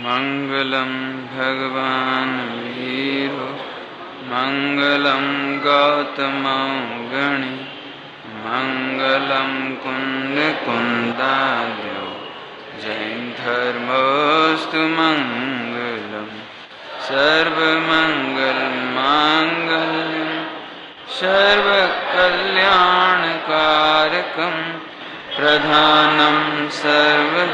मंगलम भगवान वीरो मंगलम गौतम गणि मंगलम कुंद कुंदाद्यो जैन धर्मोस्तु मंगलम सर्वमंगल मांगल्यम सर्वकल्याणकारकम प्रधानम सर्वधर्माणां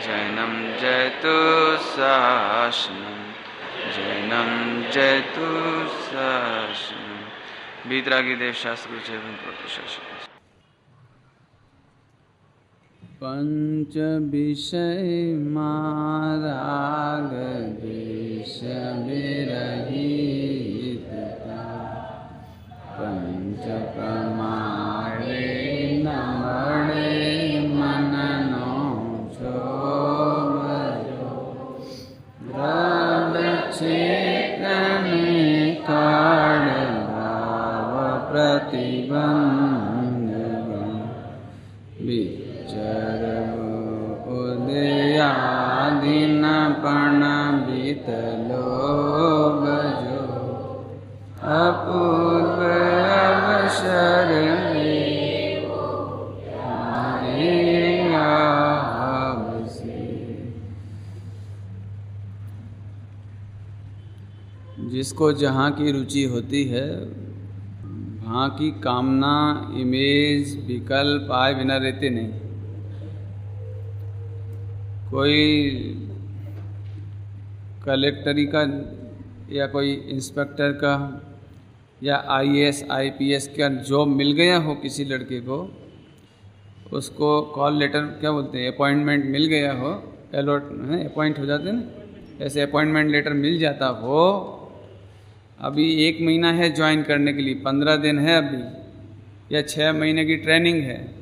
जैनम जयतु शासनम जैनम जयतु शासनम। बीतरागी देव शास्त्र शासन पंच विषय माराग देश विरहित पंच प्रमाणे नमणे मननो क्षोभजो क्षेत्रने काढ़ प्रतिबंध उदयादिन पण बीतलोभजो अपूर्व अवसर जिसको जहाँ की रुचि होती है वहाँ की कामना इमेज विकल्प आए बिना रहते नहीं। कोई कलेक्टरी का या कोई इंस्पेक्टर का या आईएएस आईपीएस का जॉब मिल गया हो किसी लड़के को, उसको कॉल लेटर क्या बोलते हैं अपॉइंटमेंट मिल गया हो, अलॉट है अपॉइंट हो जाते हैं ना, ऐसे अपॉइंटमेंट लेटर मिल जाता हो, अभी 1 महीना है ज्वाइन करने के लिए, 15 दिन है अभी या 6 महीने की ट्रेनिंग है,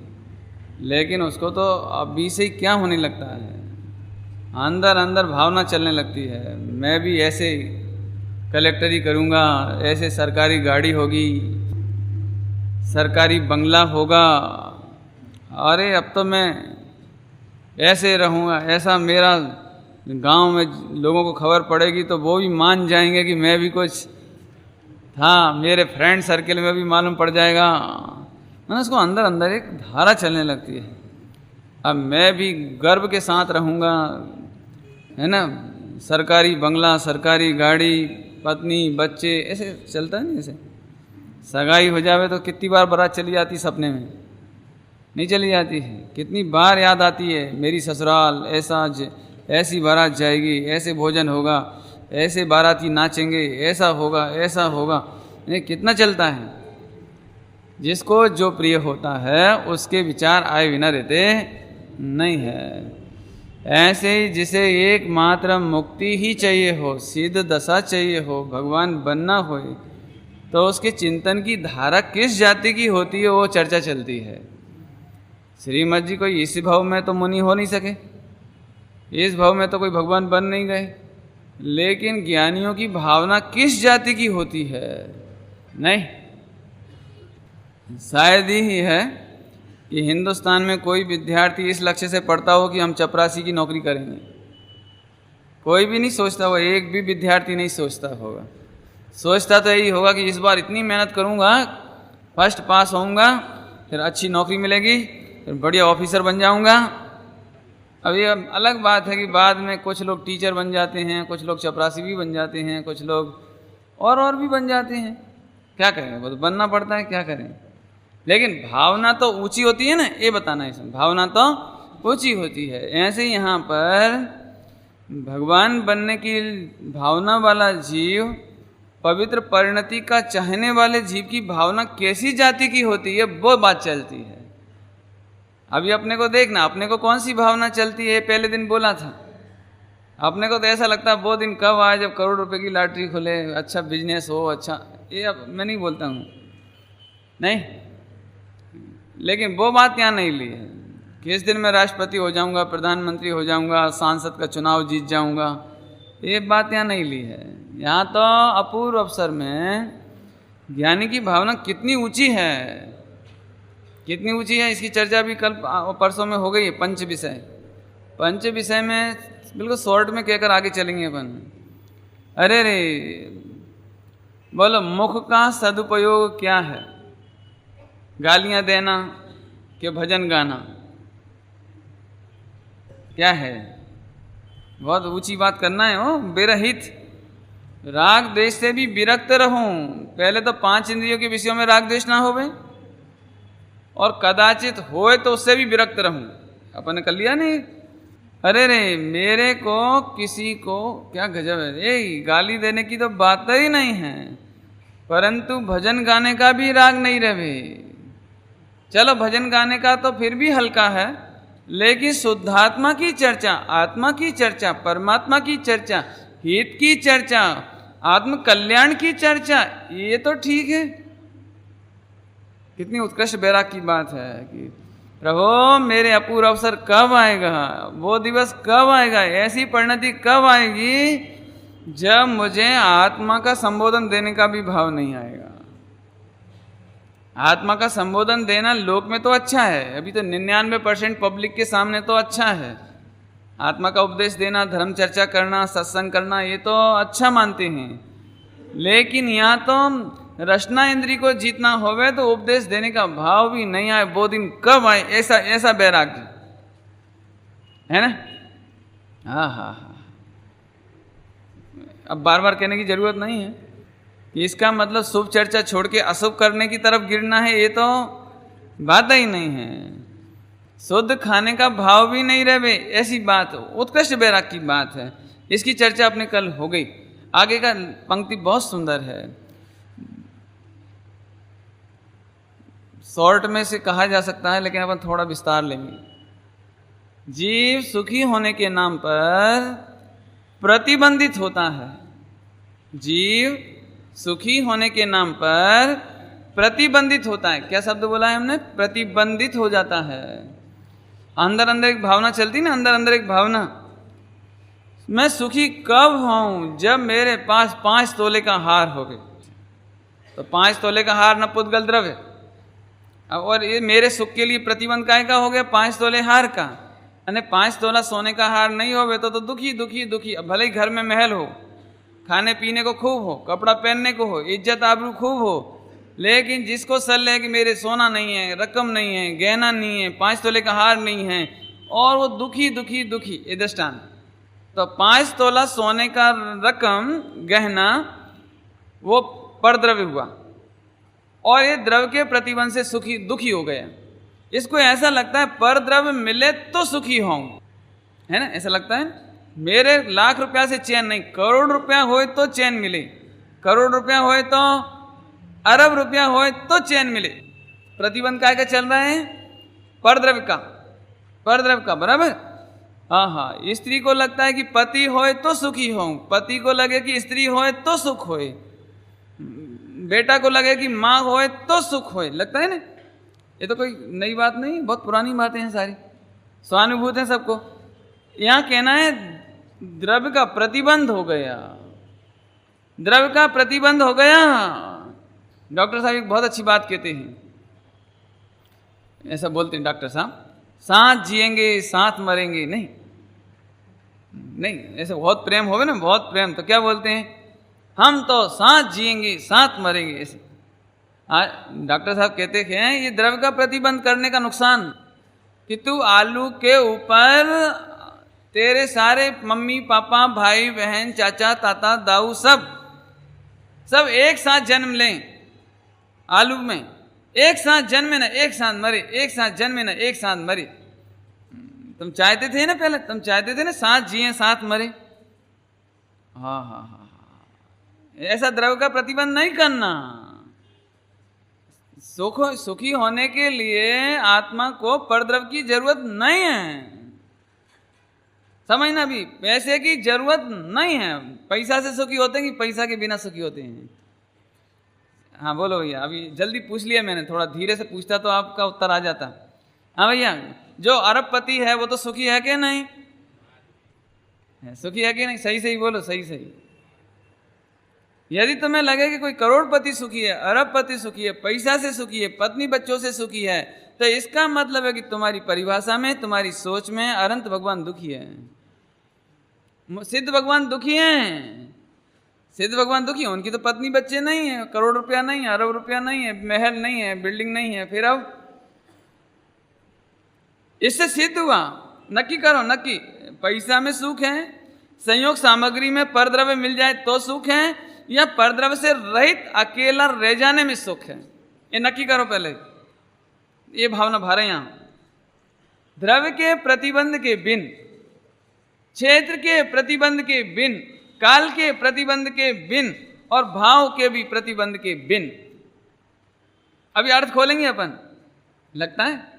लेकिन उसको तो अभी से ही क्या होने लगता है, अंदर अंदर भावना चलने लगती है, मैं भी ऐसे कलेक्टरी करूँगा, ऐसे सरकारी गाड़ी होगी, सरकारी बंगला होगा, अरे अब तो मैं ऐसे रहूँगा, ऐसा मेरा गांव में लोगों को खबर पड़ेगी तो वो भी मान जाएंगे कि मैं भी कुछ था, मेरे फ्रेंड सर्किल में भी मालूम पड़ जाएगा। मैंने उसको अंदर अंदर एक धारा चलने लगती है, अब मैं भी गर्व के साथ रहूँगा, है ना, सरकारी बंगला, सरकारी गाड़ी, पत्नी, बच्चे, ऐसे चलता है नहीं। ऐसे सगाई हो जावे तो कितनी बार बारात चली जाती सपने में, नहीं चली जाती है, कितनी बार याद आती है मेरी ससुराल, ऐसी बारात जाएगी, ऐसे भोजन होगा, ऐसे बाराती नाचेंगे, ऐसा होगा, ऐसा होगा, ये कितना चलता है। जिसको जो प्रिय होता है उसके विचार आए बिना रहते नहीं है। ऐसे ही जिसे एकमात्र मुक्ति ही चाहिए हो, सिद्ध दशा चाहिए हो, भगवान बनना हो, तो उसके चिंतन की धारा किस जाति की होती है वो चर्चा चलती है। श्रीमद जी कोई इस भाव में तो मुनि हो नहीं सके, इस भाव में तो कोई भगवान बन नहीं गए, लेकिन ज्ञानियों की भावना किस जाति की होती है, नहीं, शायद ही है कि हिंदुस्तान में कोई विद्यार्थी इस लक्ष्य से पढ़ता हो कि हम चपरासी की नौकरी करेंगे, कोई भी नहीं सोचता होगा, एक भी विद्यार्थी नहीं सोचता होगा। सोचता तो यही होगा कि इस बार इतनी मेहनत करूँगा, फर्स्ट पास होऊंगा, फिर अच्छी नौकरी मिलेगी, फिर बढ़िया ऑफिसर बन जाऊँगा। अब ये अलग बात है कि बाद में कुछ लोग टीचर बन जाते हैं, कुछ लोग चपरासी भी बन जाते हैं, कुछ लोग और भी बन जाते हैं, क्या करें, वो तो बनना पड़ता है, क्या करें। लेकिन भावना तो ऊंची होती है ना, ये बताना है इसमें, भावना तो ऊंची होती है। ऐसे ही यहाँ पर भगवान बनने की भावना वाला जीव, पवित्र परिणति का चाहने वाले जीव की भावना कैसी जाति की होती है, वो बात चलती है। अभी अपने को देखना, अपने को कौन सी भावना चलती है, पहले दिन बोला था, अपने को तो ऐसा लगता है वो दिन कब आए जब करोड़ रुपए की लॉटरी खुले, अच्छा बिजनेस हो, अच्छा, ये अब मैं नहीं बोलता हूँ, नहीं, लेकिन वो बात यहाँ नहीं ली है कि इस दिन मैं राष्ट्रपति हो जाऊँगा, प्रधानमंत्री हो जाऊँगा, सांसद का चुनाव जीत जाऊँगा, ये बात यहाँ नहीं ली है। यहाँ तो अपूर्व अवसर में ज्ञानी की भावना कितनी ऊंची है, कितनी ऊंची है, इसकी चर्चा भी कल परसों में हो गई है। पंच विषय, पंच विषय में बिल्कुल शॉर्ट में कहकर आगे चलेंगे अपन। अरे रे, बोलो मुख का सदुपयोग क्या है? गालियां देना कि भजन गाना? क्या है? बहुत ऊंची बात करना है। ओ विरहित, राग द्वेष से भी विरक्त रहूं। पहले तो 5 इंद्रियों के विषयों में राग द्वेष ना होवे, और कदाचित होए तो उससे भी विरक्त रहूं। अपन ने कर लिया नहीं। अरे रे, मेरे को किसी को क्या गजब है, ये गाली देने की तो बात ही नहीं है, परंतु भजन गाने का भी राग नहीं रहे। चलो भजन गाने का तो फिर भी हल्का है, लेकिन शुद्धात्मा की चर्चा, आत्मा की चर्चा, परमात्मा की चर्चा, हित की चर्चा, आत्म कल्याण की चर्चा, ये तो ठीक है। कितनी उत्कृष्ट बैराग की बात है कि प्रभु मेरे अपूर्व अवसर कब आएगा, वो दिवस कब आएगा, ऐसी परिणति कब आएगी जब मुझे आत्मा का संबोधन देने का भी भाव नहीं आएगा। आत्मा का संबोधन देना लोक में तो अच्छा है, अभी तो 99% पब्लिक के सामने तो अच्छा है। आत्मा का उपदेश देना, धर्म चर्चा करना, सत्संग करना, ये तो अच्छा मानते हैं, लेकिन यहाँ तो रचना इंद्री को जीतना होवे तो उपदेश देने का भाव भी नहीं आए, वो दिन कब आए, ऐसा बैराग्य है ना। हाँ हाँ हाँ, अब बार बार कहने की जरूरत नहीं है कि इसका मतलब शुभ चर्चा छोड़ के अशुभ करने की तरफ गिरना है, ये तो बात ही नहीं है। शुद्ध खाने का भाव भी नहीं रहे, ऐसी बात उत्कृष्ट बैराग की बात है। इसकी चर्चा अपने कल हो गई। आगे का पंक्ति बहुत सुंदर है, शॉर्ट में से कहा जा सकता है, लेकिन अपन थोड़ा विस्तार लेंगे। जीव सुखी होने के नाम पर प्रतिबंधित होता है। जीव सुखी होने के नाम पर प्रतिबंधित होता है। क्या शब्द बोला है हमने? प्रतिबंधित हो जाता है। अंदर अंदर एक भावना चलती ना, अंदर अंदर एक भावना, मैं सुखी कब हूं जब मेरे पास 5 तोले का हार हो गए। तो 5 तोले का हार न पुद्गल द्रव्य, और ये मेरे सुख के लिए प्रतिबंध काय का हो गया? 5 तोले हार का। अने 5 तोला सोने का हार नहीं होवे तो दुखी दुखी दुखी। अब भले ही घर में महल हो, खाने पीने को खूब हो, कपड़ा पहनने को हो, इज्जत आबरू खूब हो, लेकिन जिसको सल है कि मेरे सोना नहीं है, रकम नहीं है, गहना नहीं है, 5 तोले का हार नहीं है, और वो दुखी दुखी दुखी, ये दृष्टांत। तो 5 तोला सोने का रकम गहना वो परद्रव्य हुआ, और ये द्रव्य के प्रतिबंध से सुखी दुखी हो गया। इसको ऐसा लगता है परद्रव्य मिले तो सुखी हों, है ना, ऐसा लगता है। मेरे लाख रुपया से चैन नहीं, करोड़ रुपया होए तो चैन मिले, करोड़ रुपया होए तो अरब रुपया होए तो चैन मिले। प्रतिबंध काय का चल रहा है? परद्रव्य का, परद्रव्य का, बराबर। हाँ हाँ, स्त्री को लगता है कि पति होए तो सुखी हो, पति को लगे कि स्त्री होए तो सुख होए, बेटा को लगे कि माँ होए तो सुख होए, लगता है ना। ये तो कोई नई बात नहीं, बहुत पुरानी बातें हैं सारी, स्वानुभूत है सबको। यहाँ कहना है द्रव्य का प्रतिबंध हो गया, द्रव्य का प्रतिबंध हो गया। डॉक्टर साहब एक बहुत अच्छी बात कहते हैं, ऐसा बोलते हैं डॉक्टर साहब, साथ जिएंगे साथ मरेंगे नहीं, नहीं, ऐसे बहुत प्रेम होगा ना, बहुत प्रेम, तो क्या बोलते हैं? हम तो साथ जिएंगे साथ मरेंगे, ऐसे। डॉक्टर साहब कहते हैं ये द्रव्य का प्रतिबंध करने का नुकसान कि तू आलू के ऊपर तेरे सारे मम्मी पापा भाई बहन चाचा ताता दाऊ सब एक साथ जन्म लें, आलू में एक साथ जन्मे ना एक साथ मरे, एक साथ जन्मे ना एक साथ मरे। तुम चाहते थे ना, पहले तुम चाहते थे ना साथ जिए साथ मरे। हाँ हाँ हाँ हाँ, ऐसा द्रव्य का प्रतिबंध नहीं करना। सुखी होने के लिए आत्मा को परद्रव्य की जरूरत नहीं है, समझना भी, पैसे की जरूरत नहीं है। पैसा से सुखी होते हैं कि पैसा के बिना सुखी होते हैं? हाँ बोलो भैया, अभी जल्दी पूछ लिया मैंने, थोड़ा धीरे से पूछता तो आपका उत्तर आ जाता। हाँ भैया, जो अरबपति है वो तो सुखी है कि नहीं? सुखी है कि नहीं? सही सही बोलो, सही सही। यदि तुम्हें लगे कि कोई करोड़पति सुखी है, अरबपति सुखी है, पैसा से सुखी है, पत्नी बच्चों से सुखी है, तो इसका मतलब है कि तुम्हारी परिभाषा में, तुम्हारी सोच में अनंत भगवान दुखी है, सिद्ध भगवान दुखी हैं। सिद्ध भगवान दुखी है, उनकी तो पत्नी बच्चे नहीं है, करोड़ रुपया नहीं है, अरब रुपया नहीं है, महल नहीं है, बिल्डिंग नहीं है, फिर अब इससे सिद्ध हुआ। नक्की करो, नक्की पैसा में सुख है, संयोग सामग्री में परद्रव्य मिल जाए तो सुख है, या परद्रव्य से रहित अकेला रह जाने में सुख है, ये नक्की करो पहले। ये भावना भारे यहां। द्रव्य के प्रतिबंध के बिन, क्षेत्र के प्रतिबंध के बिन, काल के प्रतिबंध के बिन और भाव के भी प्रतिबंध के बिन। अभी अर्थ खोलेंगे अपन, लगता है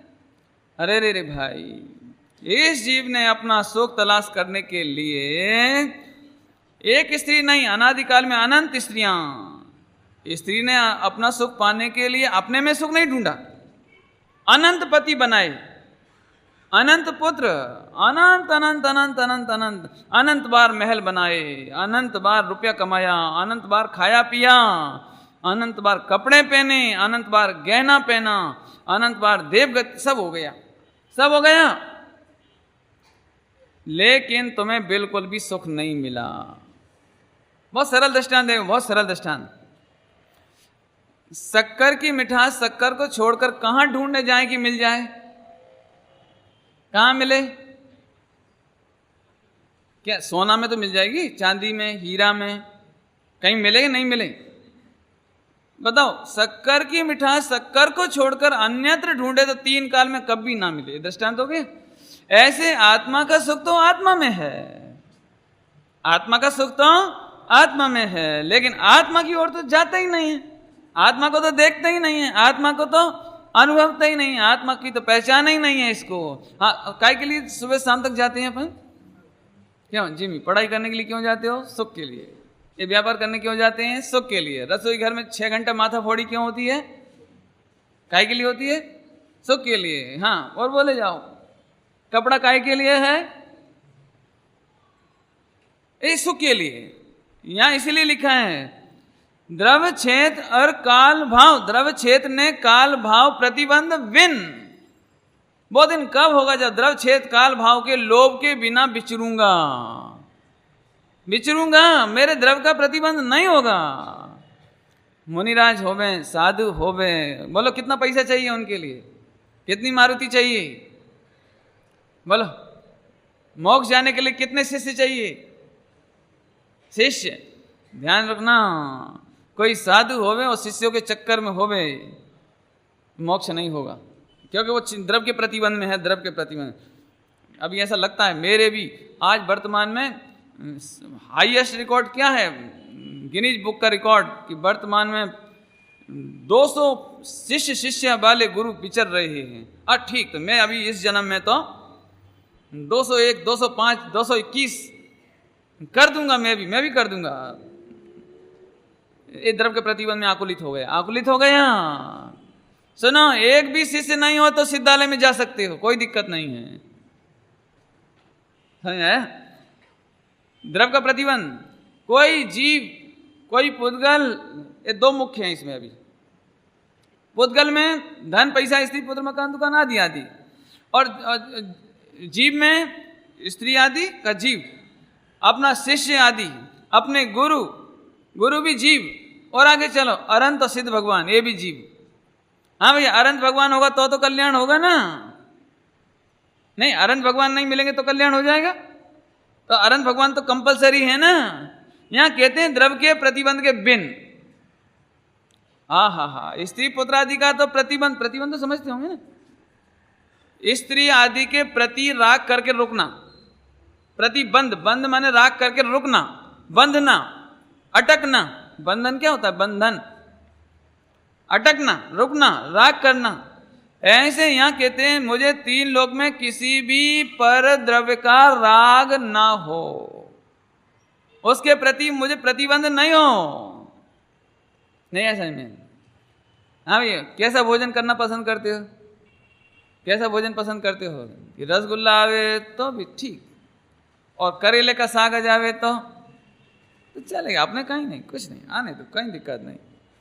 अरे रे रे भाई, इस जीव ने अपना सुख तलाश करने के लिए एक स्त्री नहीं, अनादिकाल में अनंत स्त्रियां, स्त्री ने अपना सुख पाने के लिए अपने में सुख नहीं ढूंढा, अनंत पति बनाए, अनंत पुत्र, अनंत अनंत अनंत अनंत अनंत अनंत बार महल बनाए, अनंत बार रुपया कमाया, अनंत बार खाया पिया, अनंत बार कपड़े पहने, अनंत बार गहना पहना, अनंत बार देवगति, सब हो गया, सब हो गया, लेकिन तुम्हें बिल्कुल भी सुख नहीं मिला। बहुत सरल दृष्टांत है, बहुत सरल दृष्टांत। शक्कर की मिठास शक्कर को छोड़कर कहां ढूंढने जाए कि मिल जाए? कहां मिले? क्या सोना में तो मिल जाएगी, चांदी में, हीरा में, कहीं मिलेगी? नहीं मिले। बताओ, शक्कर की मिठास शक्कर को छोड़कर अन्यत्र ढूंढे तो तीन काल में कभी ना मिले। दृष्टांत हो गए। ऐसे आत्मा का सुख तो आत्मा में है, आत्मा का सुख तो आत्मा में है, लेकिन आत्मा की ओर तो जाता ही नहीं है, आत्मा को तो देखता ही नहीं है, आत्मा को तो अनुभवता ही नहीं है, आत्मा की तो पहचान ही नहीं है इसको। हाँ, काय के लिए सुबह शाम तक जाते हैं अपन? क्यों जिमी? पढ़ाई करने के लिए क्यों जाते हो? सुख के लिए। ये व्यापार करने क्यों जाते हैं? सुख के लिए। रसोई घर में 6 घंटा माथा फोड़ी क्यों होती है? काय के लिए होती है? सुख के लिए। हाँ, और बोले जाओ, कपड़ा काय के लिए है? ये सुख के लिए। यहां इसीलिए लिखा है द्रव्य क्षेत्र और काल भाव। द्रव्य क्षेत्र ने काल भाव प्रतिबंध विन। वो दिन कब होगा जब द्रव्य क्षेत्र काल भाव के लोभ के बिना विचरूंगा, विचरूंगा, मेरे द्रव्य का प्रतिबंध नहीं होगा। मुनिराज होवे, साधु होवे, बोलो कितना पैसा चाहिए उनके लिए? कितनी मारुति चाहिए? बोलो, मोक्ष जाने के लिए कितने शिष्य चाहिए? शिष्य, ध्यान रखना, कोई साधु होवे और शिष्यों के चक्कर में होवे, मोक्ष नहीं होगा, क्योंकि वो द्रव्य के प्रतिबंध में है, द्रव्य के प्रतिबंध। अभी ऐसा लगता है मेरे भी आज वर्तमान में हाईएस्ट रिकॉर्ड क्या है गिनीज बुक का रिकॉर्ड, कि वर्तमान में 200 शिष्य वाले गुरु विचर रहे हैं। ठीक, तो मैं अभी इस जन्म में तो 201, 205, 221 कर दूंगा, मैं भी कर दूंगा। ये द्रव्य के प्रतिबंध में आकुलित हो गया, आकुलित हो गया। सुनो, एक भी शिष्य नहीं हो तो सिद्धालय में जा सकते हो, कोई दिक्कत नहीं है। द्रव्य का प्रतिबंध, कोई जीव, कोई पुद्गल, ये दो मुख्य हैं इसमें। अभी पुद्गल में धन, पैसा, स्त्री, पुत्र, मकान, दुकान आदि आदि, और जीव में स्त्री आदि का जीव, अपना शिष्य आदि, अपने गुरु, गुरु भी जीव, और आगे चलो अनंत और सिद्ध भगवान, ये भी जीव। हाँ भैया, अनंत भगवान होगा तो कल्याण होगा ना? नहीं, अनंत भगवान नहीं मिलेंगे तो कल्याण हो जाएगा? तो अनंत भगवान तो कंपलसरी है ना। यहां कहते हैं द्रव्य के प्रतिबंध के बिन। हा, स्त्री पुत्र आदि का तो प्रतिबंध, प्रतिबंध तो समझते होंगे ना, स्त्री आदि के प्रति राग करके रुकना, प्रतिबंध, बंध माने राग करके रुकना, बंधना, अटकना। बंधन क्या होता है? बंधन, अटकना, रुकना, राग करना। ऐसे यहां कहते हैं मुझे 3 लोक में किसी भी पर द्रव्य का राग ना हो, उसके प्रति मुझे प्रतिबंध नहीं हो। नहीं ऐसा में? हाँ भैया, कैसा भोजन करना पसंद करते हो? कैसा भोजन पसंद करते हो? कि रसगुल्ला आवे तो भी ठीक, और करेले का साग आ जावे तो चलेगा, अपने कहीं नहीं, कुछ नहीं, आने तो कहीं दिक्कत नहीं।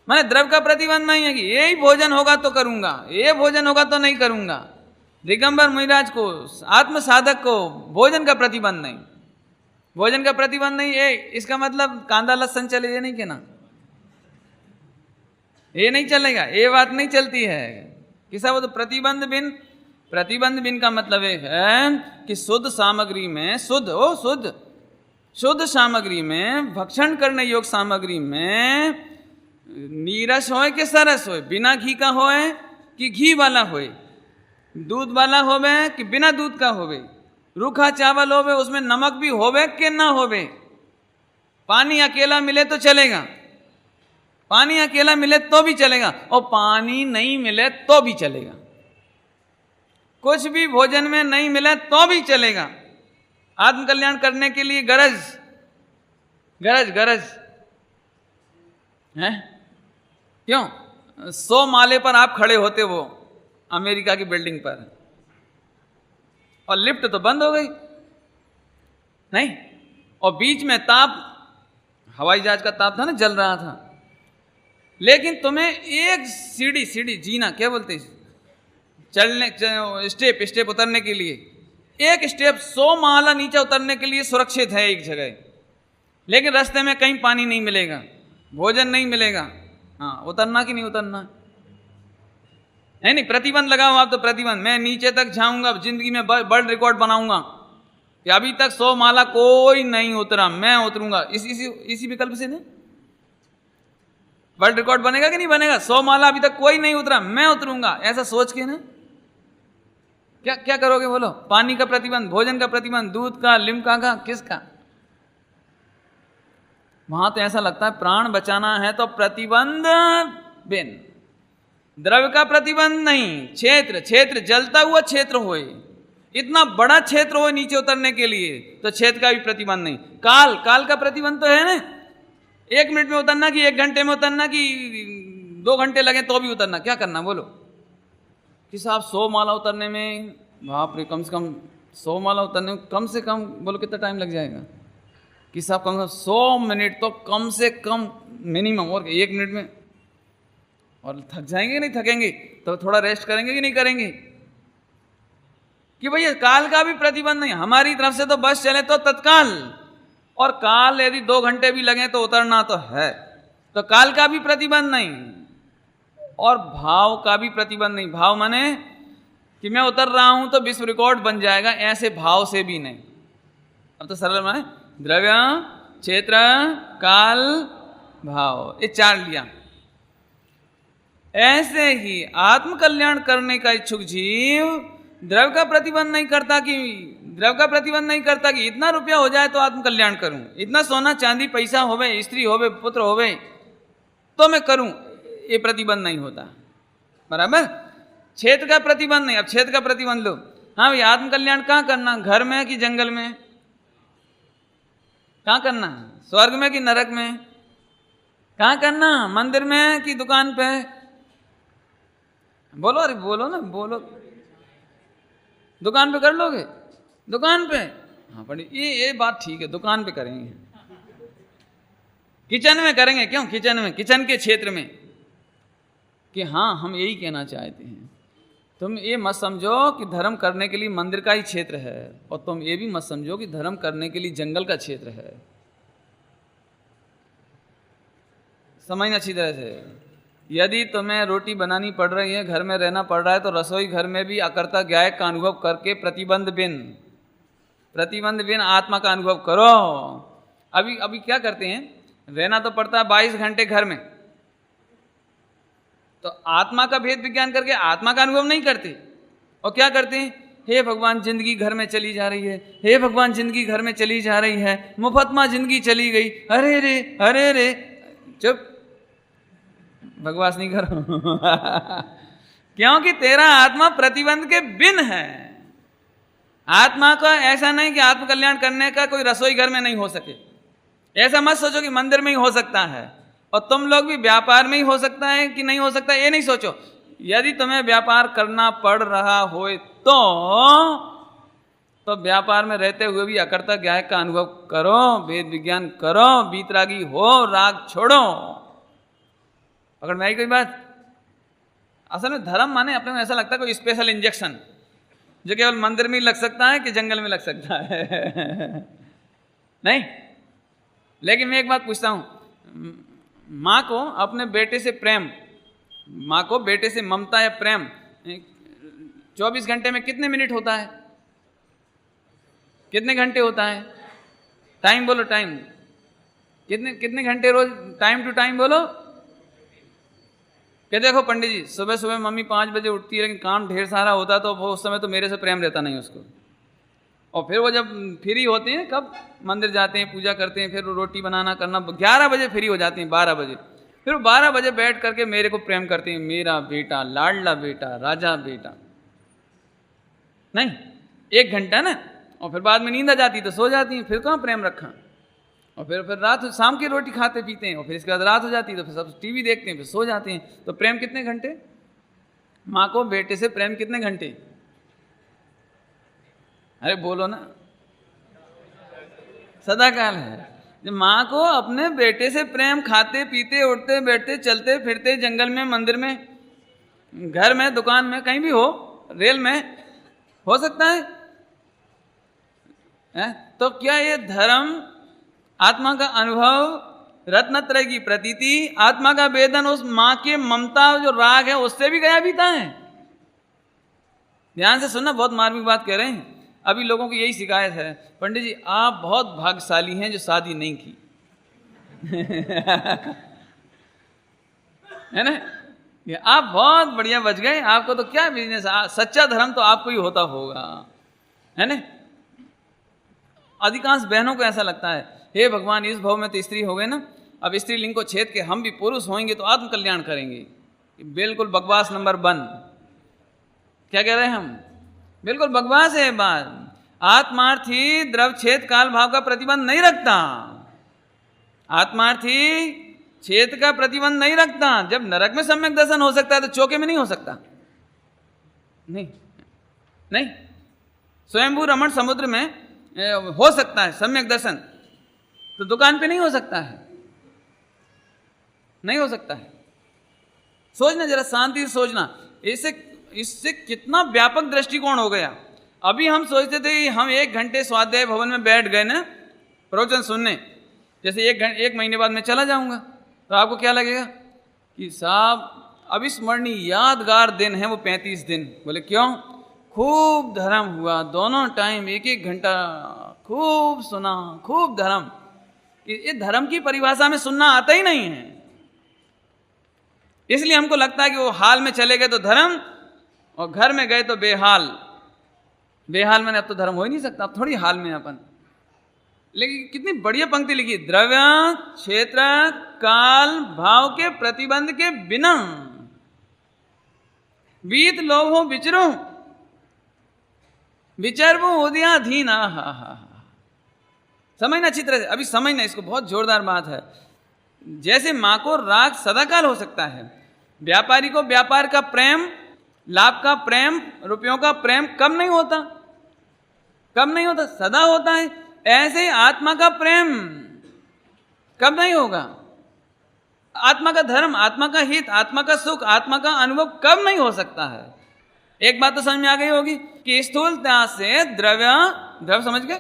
माने द्रव्य का प्रतिबंध नहीं है कि यही भोजन होगा तो करूंगा, ये भोजन होगा तो नहीं करूंगा। दिगंबर मुनिराज को, आत्म साधक को भोजन का प्रतिबंध नहीं, भोजन का प्रतिबंध नहीं। ये इसका मतलब कांदा लहसन चले, ये नहीं कहना, ये नहीं चलेगा, ये बात नहीं चलती है। किसा वो तो प्रतिबंध बिन, प्रतिबंध बिन का मतलब ये है कि शुद्ध सामग्री में, शुद्ध सामग्री में, भक्षण करने योग्य सामग्री में नीरस होए कि सरस होए, बिना घी का होए कि घी वाला होए, दूध वाला होवे कि बिना दूध का होवे, रूखा चावल होवे उसमें नमक भी होवे कि ना होवे, पानी अकेला मिले तो चलेगा, पानी अकेला मिले तो भी चलेगा, और पानी नहीं मिले तो भी चलेगा, कुछ भी भोजन में नहीं मिले तो भी चलेगा। आत्म कल्याण करने के लिए गरज है क्यों? 100 माले पर आप खड़े होते वो अमेरिका की बिल्डिंग पर, और लिफ्ट तो बंद हो गई नहीं, और बीच में ताप, हवाई जहाज का ताप था ना, जल रहा था, लेकिन तुम्हें एक सीढ़ी जीना क्या बोलते, चलने स्टेप उतरने के लिए एक स्टेप 100 माला नीचे उतरने के लिए सुरक्षित है एक जगह, लेकिन रास्ते में कहीं पानी नहीं मिलेगा, भोजन नहीं मिलेगा। हाँ, उतरना कि नहीं उतरना है? नहीं, प्रतिबंध लगाओ आप तो प्रतिबंध, मैं नीचे तक जाऊंगा, जिंदगी में वर्ल्ड रिकॉर्ड बनाऊंगा कि अभी तक 100 माला कोई नहीं उतरा, मैं उतरूंगा। इसी विकल्प से ना वर्ल्ड रिकॉर्ड बनेगा कि नहीं बनेगा? 100 माला अभी तक कोई नहीं उतरा, मैं उतरूंगा, ऐसा सोच के ना क्या करोगे बोलो? पानी का प्रतिबंध, भोजन का प्रतिबंध, दूध का, लिम्का का, किसका? वहां तो ऐसा लगता है प्राण बचाना है तो प्रतिबंध बिन, द्रव्य का प्रतिबंध नहीं, क्षेत्र जलता हुआ क्षेत्र होए, इतना बड़ा क्षेत्र हो नीचे उतरने के लिए तो क्षेत्र का भी प्रतिबंध नहीं। काल का प्रतिबंध तो है ना, 1 मिनट में उतरना कि 1 घंटे में उतरना कि 2 घंटे लगे तो भी उतरना, क्या करना बोलो? कि साहब 100 माला उतरने में, बाप रे, कम से कम 100 माला उतरने में कम से कम बोलो कितना टाइम लग जाएगा? कि साहब कम से कम 100 मिनट तो कम से कम मिनिमम, और 1 मिनट में, और थक जाएंगे नहीं थकेंगे तो थोड़ा रेस्ट करेंगे कि नहीं करेंगे? कि भैया काल का भी प्रतिबंध नहीं, हमारी तरफ से तो बस चले तो तत्काल, और काल यदि 2 घंटे भी लगे तो उतरना तो है, तो काल का भी प्रतिबंध नहीं, और भाव का भी प्रतिबंध नहीं। भाव माने कि मैं उतर रहा हूं तो विश्व रिकॉर्ड बन जाएगा, ऐसे भाव से भी नहीं। अब तो सरल माने द्रव्य, क्षेत्र, काल, भाव, ये 4 लिया। ऐसे ही आत्म कल्याण करने का इच्छुक जीव द्रव्य का प्रतिबंध नहीं करता कि इतना रुपया हो जाए तो आत्म कल्याण करूं, इतना सोना चांदी पैसा होवे, स्त्री होवे, पुत्र होवे तो मैं करूं, ये प्रतिबंध नहीं होता। बराबर? क्षेत्र का प्रतिबंध नहीं। अब क्षेत्र का प्रतिबंध लो, हाँ भाई आत्म कल्याण कहाँ करना, घर में कि जंगल में? कहाँ करना? स्वर्ग में कि नरक में? कहाँ करना? मंदिर में कि दुकान पे? बोलो, अरे बोलो ना, बोलो। दुकान पे कर लोगे? दुकान पे? हाँ पंडित, ये बात ठीक है, दुकान पे करेंगे। किचन में करेंगे? क्यों किचन में? किचन के क्षेत्र में। कि हाँ, हम यही कहना चाहते हैं, तुम ये मत समझो कि धर्म करने के लिए मंदिर का ही क्षेत्र है, और तुम ये भी मत समझो कि धर्म करने के लिए जंगल का क्षेत्र है। समझना अच्छी तरह से। यदि तुम्हें रोटी बनानी पड़ रही है, घर में रहना पड़ रहा है, तो रसोई घर में भी अकर्ता ज्ञाय का अनुभव करके प्रतिबंध बिन आत्मा का अनुभव करो। अभी क्या करते हैं, रहना तो पड़ता है 22 घंटे घर में, तो आत्मा का भेद विज्ञान करके आत्मा का अनुभव नहीं करते, और क्या करते हैं, हे भगवान जिंदगी घर में चली जा रही है, हे भगवान जिंदगी घर में चली जा रही है, मुफ्तमा जिंदगी चली गई, अरे रे, चुप, बकवास नहीं करो। क्योंकि तेरा आत्मा प्रतिबंध के बिन है। आत्मा का ऐसा नहीं कि आत्म कल्याण करने का कोई रसोई घर में नहीं हो सके, ऐसा मत सोचो कि मंदिर में ही हो सकता है, और तुम लोग भी व्यापार में ही हो सकता है कि नहीं हो सकता, ये नहीं सोचो। यदि तुम्हें व्यापार करना पड़ रहा हो तो व्यापार में रहते हुए भी अकर्ता ज्ञाय का अनुभव करो, वेद विज्ञान करो, वीतरागी हो, राग छोड़ो, पकड़ में आई कोई बात? असल में धर्म माने अपने को ऐसा लगता है कोई स्पेशल इंजेक्शन जो केवल मंदिर में ही लग सकता है कि जंगल में लग सकता है नहीं। लेकिन मैं एक बात पूछता हूं, माँ को अपने बेटे से प्रेम, माँ को बेटे से ममता या प्रेम 24 घंटे में कितने मिनट होता है, कितने घंटे होता है? टाइम बोलो, टाइम कितने कितने घंटे रोज, टाइम टू टाइम बोलो। कि देखो पंडित जी, सुबह सुबह मम्मी 5 बजे उठती है लेकिन काम ढेर सारा होता तो वो उस समय तो मेरे से प्रेम रहता नहीं उसको। और फिर वो जब फ्री होते हैं, कब मंदिर जाते हैं, पूजा करते हैं, फिर रोटी बनाना करना, 11 बजे फ्री हो जाते हैं, 12 बजे, फिर 12 बजे बैठ करके मेरे को प्रेम करते हैं, मेरा बेटा, लाडला बेटा, राजा बेटा। नहीं, 1 घंटा ना, और फिर बाद में नींद आ जाती तो सो जाती हैं, फिर कहाँ प्रेम रखा। और फिर रात शाम की रोटी खाते पीते हैं, और फिर इसके बाद रात हो जाती है तो फिर सब टीवी देखते हैं, फिर सो जाते हैं। तो प्रेम कितने घंटे? माँ को बेटे से प्रेम कितने घंटे? अरे बोलो ना, सदा काल है। जब माँ को अपने बेटे से प्रेम, खाते पीते उठते बैठते चलते फिरते, जंगल में, मंदिर में, घर में, दुकान में, कहीं भी हो, रेल में, हो सकता है? तो क्या ये धर्म, आत्मा का अनुभव, रत्नत्रय की प्रतीति, आत्मा का वेदन, उस माँ के ममता जो राग है उससे भी गया बीता है? ध्यान से सुनना, बहुत मार्मिक बात कह रहे हैं। अभी लोगों की यही शिकायत है, पंडित जी आप बहुत भाग्यशाली हैं जो शादी नहीं की है ना, ये आप बहुत बढ़िया बच गए, आपको तो क्या बिजनेस, सच्चा धर्म तो आपको ही होता होगा, है ना। अधिकांश बहनों को ऐसा लगता है, हे भगवान इस भाव में तो स्त्री हो गए ना, अब स्त्री लिंग को छेद के हम भी पुरुष होंगे तो आत्म कल्याण करेंगे। बिल्कुल बकवास नंबर 1। क्या कह रहे हैं हम? बिल्कुल बकवास है बात। आत्मार्थी द्रव छेद काल भाव का प्रतिबंध नहीं रखता, आत्मार्थी छेद का प्रतिबंध नहीं रखता। जब नरक में सम्यक दर्शन हो सकता है तो चौके में नहीं हो सकता? नहीं नहीं, स्वयंभू रमण समुद्र में हो सकता है सम्यक दर्शन, तो दुकान पे नहीं हो सकता है, नहीं हो सकता है। सोचना जरा, शांति से सोचना, इससे कितना व्यापक दृष्टिकोण हो गया। अभी हम सोचते थे कि हम 1 घंटे स्वाध्याय भवन में बैठ गए ना प्रवचन सुनने, जैसे 1 महीने बाद मैं चला जाऊंगा, तो आपको क्या लगेगा कि साहब अविस्मरणीय यादगार दिन है वो 35 दिन। बोले क्यों? खूब धर्म हुआ, दोनों टाइम 1-1 घंटा खूब सुना, खूब धर्म। ये धर्म की परिभाषा में सुनना आता ही नहीं है, इसलिए हमको लगता है कि वो हाल में चले गए तो धर्म, और घर में गए तो बेहाल। बेहाल मैंने अब तो धर्म हो ही नहीं सकता, अब थोड़ी हाल में अपन। लेकिन कितनी बढ़िया पंक्ति लिखी, द्रव्य क्षेत्र काल भाव के प्रतिबंध के बिना बीत लोभो विचरो विचरबो उदयाधीन। समझना अच्छी तरह से, अभी समझना इसको, बहुत जोरदार बात है। जैसे माँ को राग सदाकाल हो सकता है, व्यापारी को व्यापार का प्रेम, लाभ का प्रेम, रुपयों का प्रेम कब नहीं होता? कब नहीं होता? सदा होता है। ऐसे ही आत्मा का प्रेम कब नहीं होगा? आत्मा का धर्म, आत्मा का हित, आत्मा का सुख, आत्मा का अनुभव कब नहीं हो सकता है? एक बात तो समझ में आ गई होगी कि स्थूलता से द्रव्य समझ गए,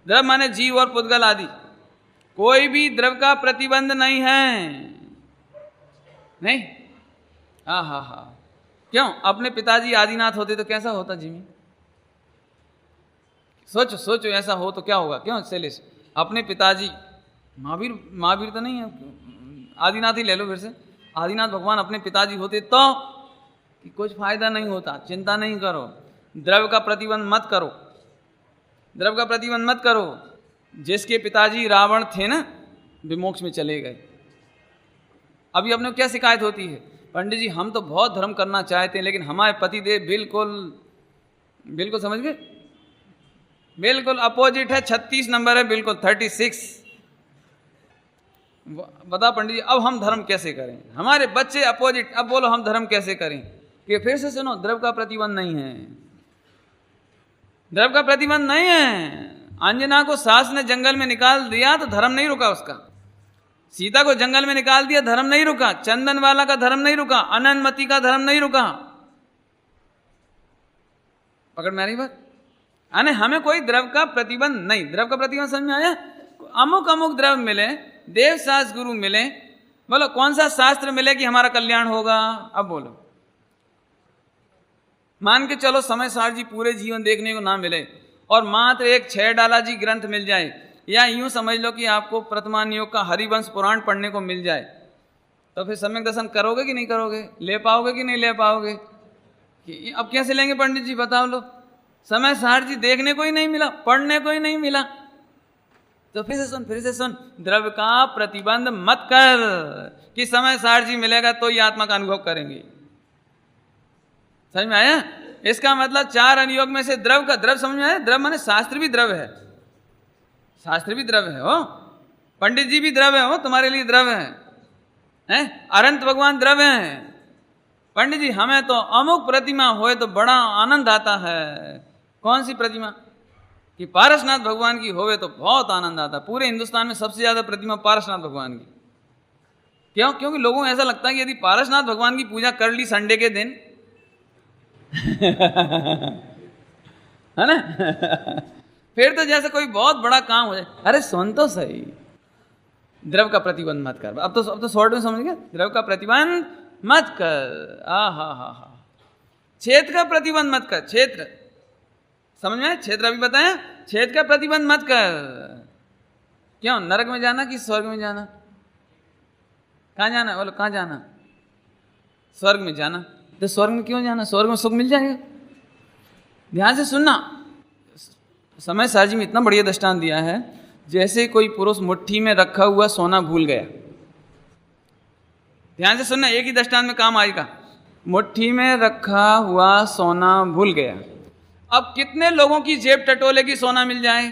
द्रव्य माने जीव और पुद्गल आदि, कोई भी द्रव्य का प्रतिबंध नहीं है। नहीं, हाँ, क्यों? अपने पिताजी आदिनाथ होते तो कैसा होता जिमी? सोचो ऐसा हो तो क्या होगा? क्यों शैलेश? अपने पिताजी, महावीर तो नहीं है, आदिनाथ ही ले लो फिर से, आदिनाथ भगवान अपने पिताजी होते तो कि कुछ फायदा नहीं होता। चिंता नहीं करो, द्रव्य का प्रतिबंध मत करो, द्रव्य का प्रतिबंध मत करो। जिसके पिताजी रावण थे ना, विमोक्ष में चले गए। अभी अपने क्या शिकायत होती है, पंडित जी हम तो बहुत धर्म करना चाहते हैं लेकिन हमारे पतिदेव बिल्कुल समझ गए, बिल्कुल अपोजिट है, 36 नंबर है, बिल्कुल 36। बता पंडित जी अब हम धर्म कैसे करें? हमारे बच्चे अपोजिट, अब बोलो हम धर्म कैसे करें? कि फिर से सुनो, द्रव्य का प्रतिबंध नहीं है, द्रव्य का प्रतिबंध नहीं है। अंजना को सास ने जंगल में निकाल दिया तो धर्म नहीं रुका उसका। सीता को जंगल में निकाल दिया, धर्म नहीं रुका। चंदन वाला का धर्म नहीं रुका, अनंतमती का धर्म नहीं रुका। पकड़ में आ रही बात? अने हमें कोई द्रव्य का प्रतिबंध नहीं। द्रव्य का प्रतिबंध समझ में आया? अमुक अमुक द्रव्य मिले, देव शास्त्र गुरु मिले, बोलो कौन सा शास्त्र मिले कि हमारा कल्याण होगा? अब बोलो, मान के चलो समय सार जी पूरे जीवन देखने को ना मिले और मात्र एक 6 डाला जी ग्रंथ मिल जाए, या यूं समझ लो कि आपको प्रथमान योग का हरिवंश पुराण पढ़ने को मिल जाए, तो फिर सम्यक दर्शन करोगे कि नहीं करोगे? ले पाओगे कि नहीं ले पाओगे? अब कैसे लेंगे पंडित जी बताओ लो? समय सार जी देखने को ही नहीं मिला, पढ़ने को ही नहीं मिला। तो फिर से सुन, द्रव्य का प्रतिबंध मत कर कि समय सार जी मिलेगा तो ये आत्मा का अनुभव करेंगे। समझ में आया? इसका मतलब 4 अनुयोग में से द्रव्य का, द्रव्य समझ में आया? द्रव्य माने शास्त्र भी द्रव्य है, शास्त्र भी द्रव्य है हो, पंडित जी भी द्रव्य है हो, तुम्हारे लिए द्रव्य है, अनंत भगवान द्रव्य है। पंडित जी हमें तो अमुक प्रतिमा होए तो बड़ा आनंद आता है। कौन सी प्रतिमा? कि पारसनाथ भगवान की होवे तो बहुत आनंद आता है। पूरे हिंदुस्तान में सबसे ज्यादा प्रतिमा पारसनाथ भगवान की। क्यों? क्योंकि लोगों को ऐसा लगता है कि यदि पारसनाथ भगवान की पूजा कर ली संडे के दिन है ना फिर तो जैसे कोई बहुत बड़ा काम हो जाए। अरे सुन तो सही, द्रव्य का प्रतिबंध मत कर। अब तो शॉर्ट में समझ गया, द्रव्य का प्रतिबंध मत कर। हा। क्षेत्र का प्रतिबंध मत कर। क्षेत्र समझ में? क्षेत्र अभी बताया, क्षेत्र का प्रतिबंध मत कर। क्यों? नरक में जाना कि स्वर्ग में जाना? कहाँ जाना? बोलो कहाँ जाना? स्वर्ग में जाना। तो स्वर्ग में क्यों जाना? स्वर्ग में सुख मिल जाएगा। ध्यान से सुनना, समय सार जी में इतना बढ़िया दृष्टांत दिया है, जैसे कोई पुरुष मुट्ठी में रखा हुआ सोना भूल गया। ध्यान से सुनना, एक ही दृष्टांत में काम आएगा। मुट्ठी में रखा हुआ सोना भूल गया। अब कितने लोगों की जेब टटोले की सोना मिल जाए?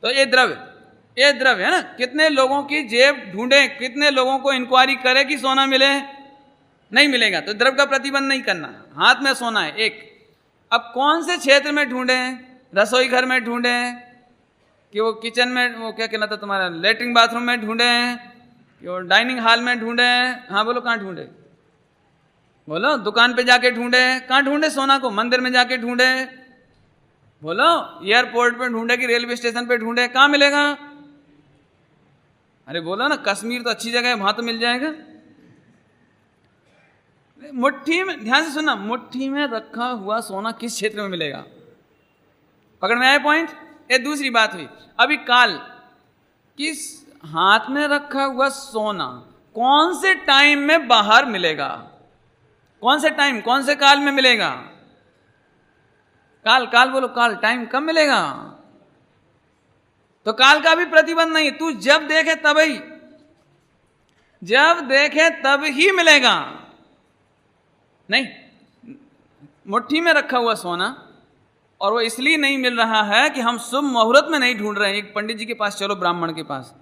तो ये द्रव्य है ना। कितने लोगों की जेब ढूंढे, कितने लोगों को इंक्वायरी करे कि सोना मिले? नहीं मिलेगा। तो द्रव्य का प्रतिबंध नहीं करना। हाथ में सोना है एक। अब कौन से क्षेत्र में ढूंढे? रसोई घर में ढूंढे कि वो किचन में, वो क्या कहना था तुम्हारा, लेटरिन बाथरूम में ढूंढे कि वो डाइनिंग हॉल में ढूंढे? हाँ बोलो कहाँ ढूंढे? बोलो दुकान पे जाके ढूंढे? कहाँ ढूंढे सोना को? मंदिर में जाके ढूंढे? बोलो एयरपोर्ट पे ढूंढे कि रेलवे स्टेशन पे ढूंढे? कहाँ मिलेगा? अरे बोलो ना, कश्मीर तो अच्छी जगह है, वहां तो मिल जाएगा। मुट्ठी में, ध्यान से सुनना, मुट्ठी में रखा हुआ सोना किस क्षेत्र में मिलेगा? पकड़ में आया पॉइंट? ये दूसरी बात हुई। अभी काल, किस हाथ में रखा हुआ सोना कौन से टाइम में बाहर मिलेगा? कौन से टाइम, कौन से काल में मिलेगा? काल बोलो, काल टाइम कब मिलेगा? तो काल का भी प्रतिबंध नहीं। तू जब देखे तब ही मिलेगा। नहीं, मुट्ठी में रखा हुआ सोना, और वो इसलिए नहीं मिल रहा है कि हम शुभ मुहूर्त में नहीं ढूंढ रहे हैं। एक पंडित जी के पास चलो, ब्राह्मण के पास,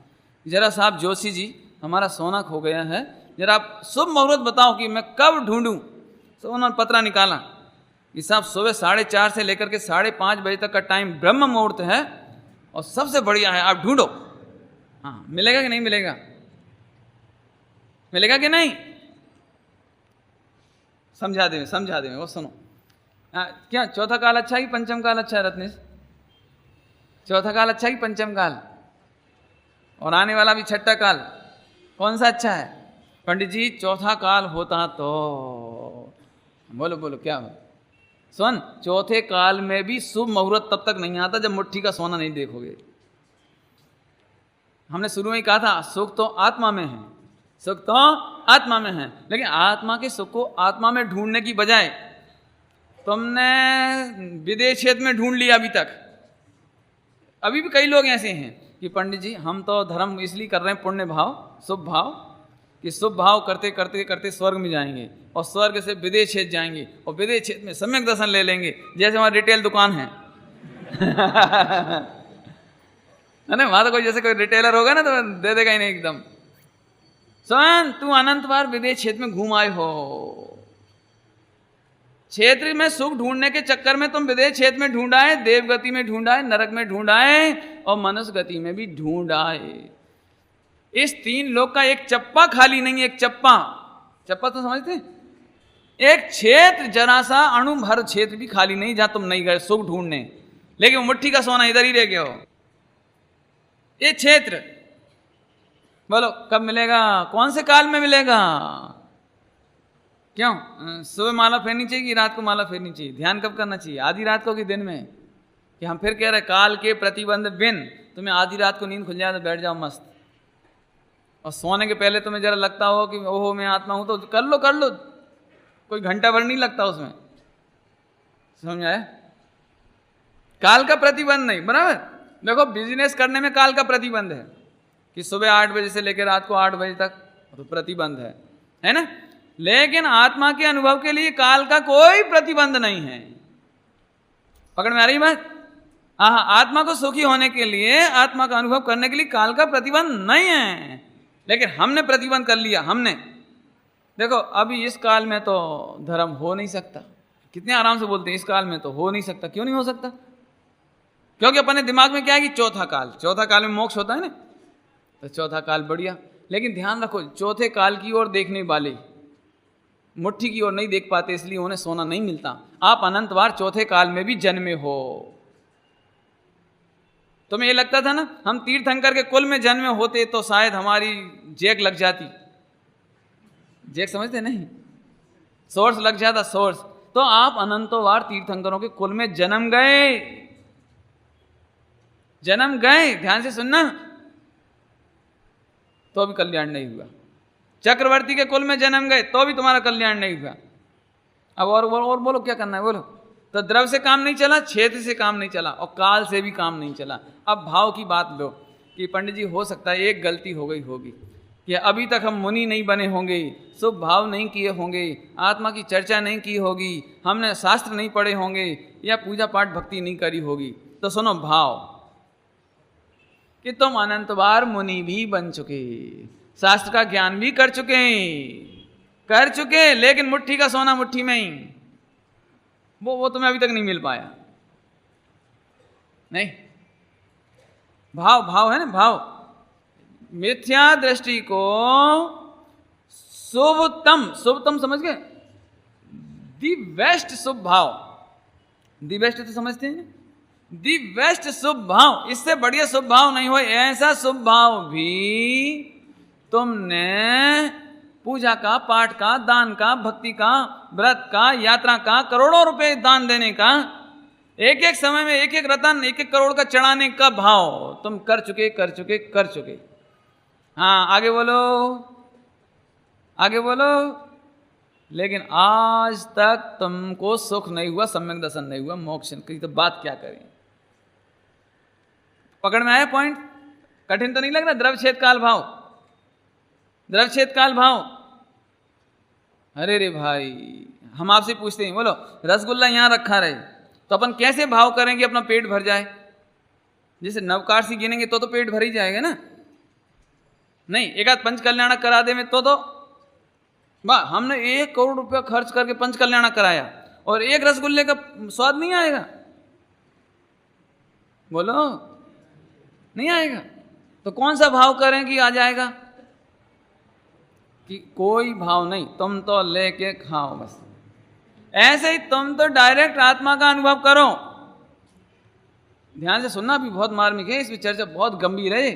जरा साहब जोशी जी हमारा सोना खो गया है, जरा आप शुभ मुहूर्त बताओ कि मैं कब ढूंढूं। तो उन्होंने पत्रा निकाला कि साहब सुबह 4:30 से लेकर के 5:30 बजे तक का टाइम ब्रह्म मुहूर्त है और सबसे बढ़िया है, आप ढूंढो। हाँ, मिलेगा कि नहीं मिलेगा? मिलेगा कि नहीं? समझा दे वो सुनो। क्या चौथा काल अच्छा है कि पंचम काल अच्छा है रत्नेश? चौथा काल अच्छा है कि पंचम काल? और आने वाला भी छठा काल, कौन सा अच्छा है? पंडित जी चौथा काल होता तो बोलो क्या हो? सुन, चौथे काल में भी शुभ मुहूर्त तब तक नहीं आता जब मुट्ठी का सोना नहीं देखोगे। हमने शुरू में ही कहा था, सुख तो आत्मा में है, सुख तो आत्मा में है, लेकिन आत्मा के सुख को आत्मा में ढूंढने की बजाय तुमने विदेश क्षेत्र में ढूंढ लिया अभी तक। अभी भी कई लोग ऐसे हैं कि पंडित जी हम तो धर्म इसलिए कर रहे हैं, पुण्य भाव, शुभ भाव, कि शुभ भाव करते करते करते स्वर्ग में जाएंगे और स्वर्ग से विदेश क्षेत्र जाएंगे और विदेश क्षेत्र में सम्यक दर्शन ले लेंगे। जैसे वहाँ रिटेल दुकान है ना, वहाँ तो कोई जैसे कोई रिटेलर होगा ना तो दे देगा ही नहीं एकदम। सुन, तू अनंत बार विदेश क्षेत्र में घूम आए हो। क्षेत्र में सुख ढूंढने के चक्कर में तुम विदेश क्षेत्र में ढूंढ आए, देव गति में ढूंढ आए, नरक में ढूंढ आए और मनुष्य गति में भी ढूंढ आए। इस 3 लोक का एक चप्पा खाली नहीं, एक चप्पा तो समझते हैं? एक क्षेत्र, जरा सा अणु भर क्षेत्र भी खाली नहीं जहां तुम नहीं गए सुख ढूंढने, लेकिन मुट्ठी का सोना इधर ही रह गया हो। ये क्षेत्र बोलो कब मिलेगा, कौन से काल में मिलेगा? क्यों सुबह माला फेरनी चाहिए कि रात को माला फेरनी चाहिए? ध्यान कब करना चाहिए, आधी रात को कि दिन में? कि हम फिर कह रहे काल के प्रतिबंध बिन तुम्हें आधी रात को नींद खुल जाए तो बैठ जाओ मस्त, और सोने के पहले तुम्हें जरा लगता हो कि ओहो मैं आत्मा हूं तो कर लो, कोई घंटा भर नहीं लगता उसमें, समझ आया? काल का प्रतिबंध नहीं, बराबर। देखो बिजनेस करने में काल का प्रतिबंध है कि सुबह 8 बजे से लेकर रात को 8 बजे तक, तो प्रतिबंध है ना? लेकिन आत्मा के अनुभव के लिए काल का कोई प्रतिबंध नहीं है। पकड़ में आ रही बात? हाँ, आत्मा को सुखी होने के लिए, आत्मा का अनुभव करने के लिए काल का प्रतिबंध नहीं है, लेकिन हमने प्रतिबंध कर लिया। हमने देखो अभी इस काल में तो धर्म हो नहीं सकता, कितने आराम से बोलते हैं इस काल में तो हो नहीं सकता। क्यों नहीं हो सकता? क्योंकि अपने दिमाग में क्या है कि चौथा काल में मोक्ष होता है ना, तो चौथा काल बढ़िया। लेकिन ध्यान रखो, चौथे काल की ओर देखने वाले मुट्ठी की ओर नहीं देख पाते, इसलिए उन्हें सोना नहीं मिलता। आप अनंत बार चौथे काल में भी जन्मे हो। तुम्हें ये लगता था ना हम तीर्थंकर के कुल में जन्मे होते तो शायद हमारी जैक लग जाती, जैक समझते नहीं, सोर्स लग जाता, सोर्स। तो आप अनंतों बार तीर्थंकरों के कुल में जन्म गए, ध्यान से सुनना, तो भी कल्याण नहीं हुआ। चक्रवर्ती के कुल में जन्म गए तो भी तुम्हारा कल्याण नहीं हुआ। अब और बोलो क्या करना है, बोलो। तो द्रव्य से काम नहीं चला, क्षेत्र से काम नहीं चला, और काल से भी काम नहीं चला। अब भाव की बात लो कि पंडित जी हो सकता है एक गलती हो गई होगी कि अभी तक हम मुनि नहीं बने होंगे, शुभ भाव नहीं किए होंगे, आत्मा की चर्चा नहीं की होगी, हमने शास्त्र नहीं पढ़े होंगे, या पूजा पाठ भक्ति नहीं करी होगी। तो सुनो भाव कि तुम अनंत बार मुनि भी बन चुके, शास्त्र का ज्ञान भी कर चुके, लेकिन मुट्ठी का सोना मुट्ठी में ही, वो तुम्हें अभी तक नहीं मिल पाया। नहीं, भाव है ना, भाव। मिथ्या दृष्टि को शुभतम समझ गए, दी बेस्ट शुभ भाव, दी बेस्ट तो समझते हैं, दी बेस्ट शुभ भाव, इससे बढ़िया शुभ भाव नहीं हो। ऐसा शुभ भाव भी तुमने पूजा का, पाठ का, दान का, भक्ति का, व्रत का, यात्रा का, करोड़ों रुपए दान देने का, एक एक समय में एक एक रतन, एक एक करोड़ का चढ़ाने का भाव तुम कर चुके। हाँ आगे बोलो। लेकिन आज तक तुमको सुख नहीं हुआ, सम्यक दर्शन नहीं हुआ, मोक्ष की तो बात क्या करें। पकड़ में आया पॉइंट? कठिन तो नहीं लग रहा? द्रव्यक्षेत्र काल भाव। अरे रे भाई, हम आपसे पूछते हैं, बोलो रसगुल्ला यहां रखा रहे तो अपन कैसे भाव करेंगे अपना पेट भर जाए? जैसे नवकाशी गिनेंगे तो पेट भर ही जाएगा ना। नहीं, एक आध पंच कल्याणक करा दे में तो वाह, हमने 1 करोड़ रुपया खर्च करके पंच कल्याणक कराया और एक रसगुल्ले का स्वाद नहीं आएगा? बोलो, नहीं आएगा। तो कौन सा भाव करें कि आ जाएगा? कि कोई भाव नहीं, तुम तो लेके खाओ बस। ऐसे ही तुम तो डायरेक्ट आत्मा का अनुभव करो। ध्यान से सुनना, भी बहुत मार्मिक है, इसमें चर्चा बहुत गंभीर है।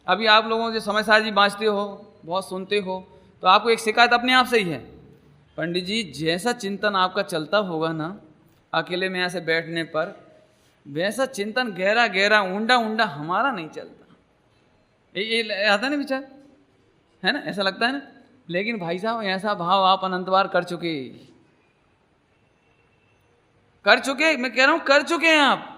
अभी आप लोगों जो समय साजी बाँचते हो, बहुत सुनते हो, तो आपको एक शिकायत अपने आप से ही है, पंडित जी जैसा चिंतन आपका चलता होगा ना अकेले में ऐसे बैठने पर, वैसा चिंतन गहरा गहरा ऊंडा ऊंडा हमारा नहीं चलता। ये आता ना विचार, है ना, ऐसा लगता है ना। लेकिन भाई साहब ऐसा भाव आप अनंत बार कर चुके, मैं कह रहा हूं कर चुके हैं आप,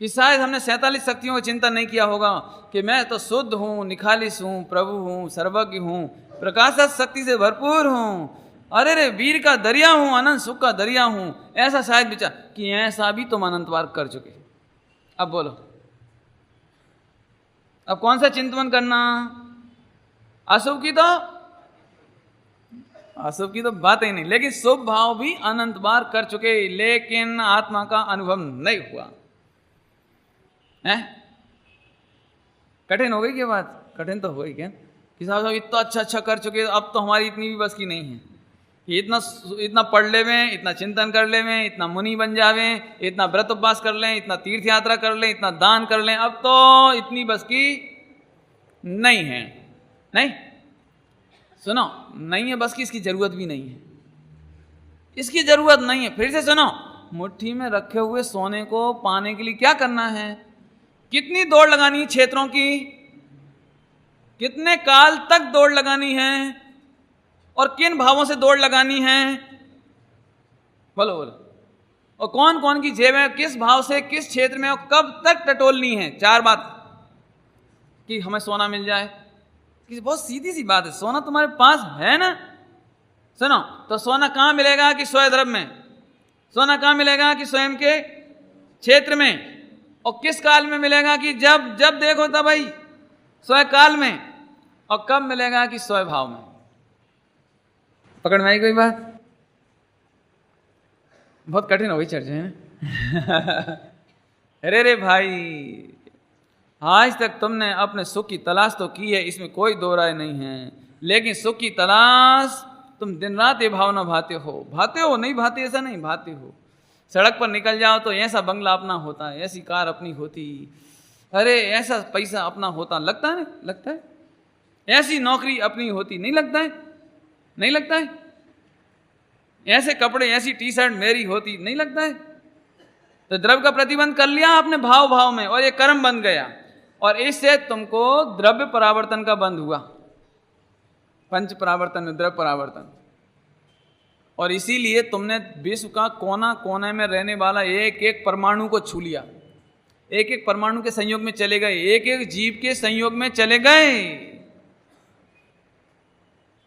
कि शायद हमने 47 शक्तियों का चिंतन नहीं किया होगा कि मैं तो शुद्ध हूं, निखालिस हूं, प्रभु हूं, सर्वज्ञ हूं, प्रकाशक शक्ति से भरपूर हूं, अरे रे वीर का दरिया हूं, अनंत सुख का दरिया हूं। ऐसा शायद विचार कि ऐसा भी तुम अनंत बार कर चुके। अब बोलो, अब कौन सा चिंतन करना? अशुभ की तो बात ही नहीं, लेकिन शुभ भाव भी अनंत बार कर चुके, लेकिन आत्मा का अनुभव नहीं हुआ है। कठिन हो गई क्या बात? कठिन तो हो गई क्या कि साहब इतना अच्छा कर चुके, अब तो हमारी इतनी भी बस की नहीं है कि इतना पढ़ लेवें, इतना चिंतन कर लेवें, इतना मुनि बन जावें, इतना व्रत उपवास कर लें, इतना तीर्थ यात्रा कर लें, इतना दान कर लें, अब तो इतनी बस की नहीं है। नहीं, सुनो, नहीं है बस की, इसकी जरूरत भी नहीं है, इसकी जरूरत नहीं है। फिर से सुनो, मुट्ठी में रखे हुए सोने को पाने के लिए क्या करना है? कितनी दौड़ लगानी है क्षेत्रों की, कितने काल तक दौड़ लगानी है, और किन भावों से दौड़ लगानी है? बोलो बोलो। और कौन कौन की जेब है, किस भाव से, किस क्षेत्र में, और कब तक टटोलनी है? 4 बात कि हमें सोना मिल जाए। कि बहुत सीधी सी बात है, सोना तुम्हारे पास है ना। सुनो, तो सोना कहां मिलेगा? कि स्वयं द्रव्य में। सोना कहां मिलेगा? कि स्वयं के क्षेत्र में। और किस काल में मिलेगा? कि जब जब देखो तब भाई स्वयं काल में। और कब मिलेगा? कि स्वयं भाव में। पकड़ में आई कोई बात? बहुत कठिन हो गई चर्चा है ना। अरे रे भाई, आज तक तुमने अपने सुख की तलाश तो की है, इसमें कोई दो राय नहीं है, लेकिन सुख की तलाश तुम दिन रात ये भावना भाते हो, नहीं भाते ऐसा नहीं, भाते हो। सड़क पर निकल जाओ तो ऐसा बंगला अपना होता है, ऐसी कार अपनी होती, अरे ऐसा पैसा अपना होता, लगता है नहीं लगता है? ऐसी नौकरी अपनी होती, नहीं लगता है? नहीं लगता है? ऐसे कपड़े, ऐसी टी शर्ट मेरी होती, नहीं लगता है? तो द्रव्य का प्रतिबंध कर लिया आपने भाव भाव में, और ये कर्म बन गया, और इससे तुमको द्रव्य परावर्तन का बंध हुआ। पंच परावर्तन में द्रव्य परावर्तन। और इसीलिए तुमने विश्व का कोना कोने में रहने वाला एक एक परमाणु को छू लिया, एक एक परमाणु के संयोग में चले गए, एक एक जीव के संयोग में चले गए।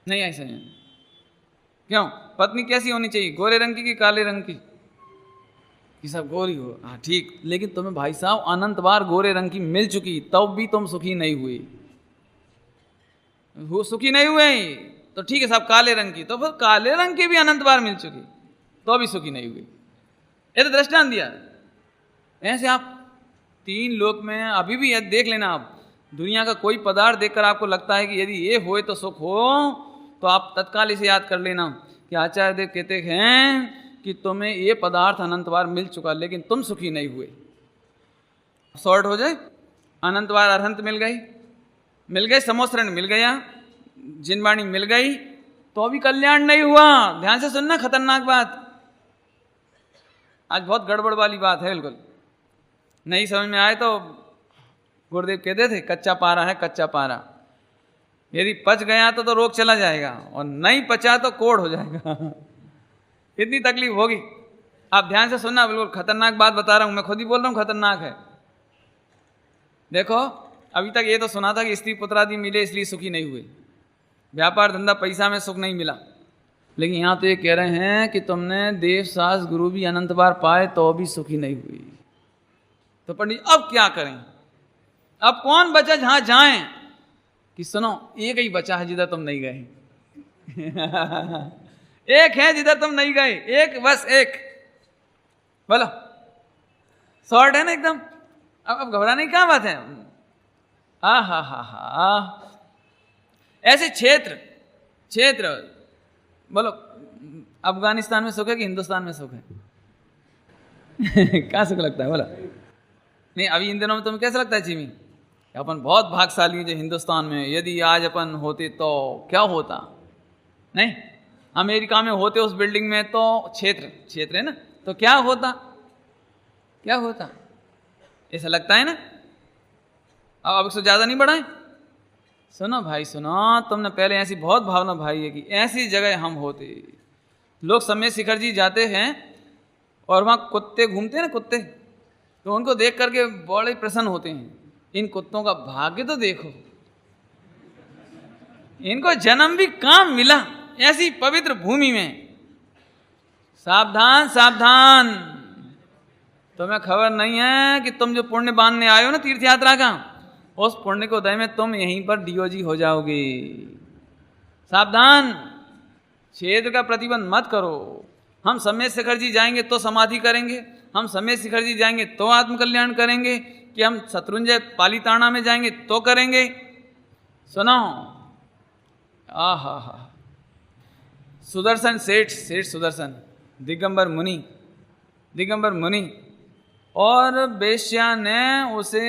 नहीं ऐसा है? क्यों? पत्नी कैसी होनी चाहिए? गोरे रंग की कि काले रंग की? कि सब गोरी हो, हाँ ठीक, लेकिन तुम्हें भाई साहब अनंत बार गोरे रंग की मिल चुकी, तब भी तुम सुखी नहीं हुए, सुखी नहीं हुए। तो ठीक है साहब काले रंग की, तो फिर काले रंग की भी अनंत बार मिल चुकी, तो भी सुखी नहीं हुई। ये तो दृष्टांत दिया। ऐसे आप 3 लोक में अभी भी देख लेना, आप दुनिया का कोई पदार्थ देखकर आपको लगता है कि यदि ये होए तो सुख हो, तो आप तत्काल इसे याद कर लेना कि आचार्य देव कहते हैं कि तुम्हें ये पदार्थ अनंत बार मिल चुका, लेकिन तुम सुखी नहीं हुए। शॉर्ट हो जाए, अनंत बार अरहंत मिल गए, समोसरण मिल गया, जिनवाणी मिल गई, तो अभी कल्याण नहीं हुआ। ध्यान से सुनना, खतरनाक बात, आज बहुत गड़बड़ वाली बात है, बिल्कुल नहीं समझ में आए तो गुरुदेव कहते थे कच्चा पारा है, कच्चा पारा, यदि पच गया तो रोग चला जाएगा, और नहीं पचा तो कोड़ हो जाएगा। इतनी तकलीफ होगी। आप ध्यान से सुनना, बिल्कुल खतरनाक बात बता रहा हूं, मैं खुद ही बोल रहा हूं खतरनाक है। देखो, अभी तक ये तो सुना था कि स्त्री पुत्र आदि मिले इसलिए सुखी नहीं हुए, व्यापार धंधा पैसा में सुख नहीं मिला, लेकिन यहां तो ये कह रहे हैं कि तुमने देव सास गुरु भी अनंत बार पाए तो भी सुखी नहीं हुई। तो पंडित अब क्या करें? अब कौन बचा जहां जाएं? कि सुनो, एक ही बचा है जिधर तुम नहीं गए। एक है जिधर तुम नहीं गए, एक, बस एक। बोलो, शॉर्ट है ना एकदम। अब घबराने की क्या बात है? हा ऐसे क्षेत्र बोलो, अफगानिस्तान में सुख है कि हिंदुस्तान में सुख है? क्या सुख लगता है? बोला नहीं, अभी इन दिनों में तुम्हें कैसा लगता है चिमी? अपन बहुत भाग्यशाली हैं जो हिंदुस्तान में, यदि आज अपन होते तो क्या होता? नहीं, अमेरिका में होते उस बिल्डिंग में तो क्षेत्र है ना, तो क्या होता? ऐसा लगता है ना। अब इससे ज्यादा नहीं बढ़ाएं। सुनो भाई सुनो, तुमने पहले ऐसी बहुत भावना भाई है कि ऐसी जगह हम होते। लोग समय शिखर जी जाते हैं और वहाँ कुत्ते घूमते हैं ना, कुत्ते, तो उनको देख करके बड़े प्रसन्न होते हैं। इन कुत्तों का भाग्य तो देखो, इनको जन्म भी कहाँ मिला ऐसी पवित्र भूमि में। सावधान सावधान, तुम्हें खबर नहीं है कि तुम जो पुण्य बांधने आए हो ना तीर्थ यात्रा का, उस पुण्य को उदय में तुम यहीं पर डीओजी हो जाओगे। सावधान, क्षेत्र का प्रतिबंध मत करो। हम समय शिखर जी जाएंगे तो समाधि करेंगे, हम समय शिखर जी जाएंगे तो आत्मकल्याण करेंगे, कि हम शत्रुंजय पालीताना में जाएंगे तो करेंगे। सुनो, आहा, सुदर्शन सेठ सुदर्शन, दिगंबर मुनि और वेश्या ने उसे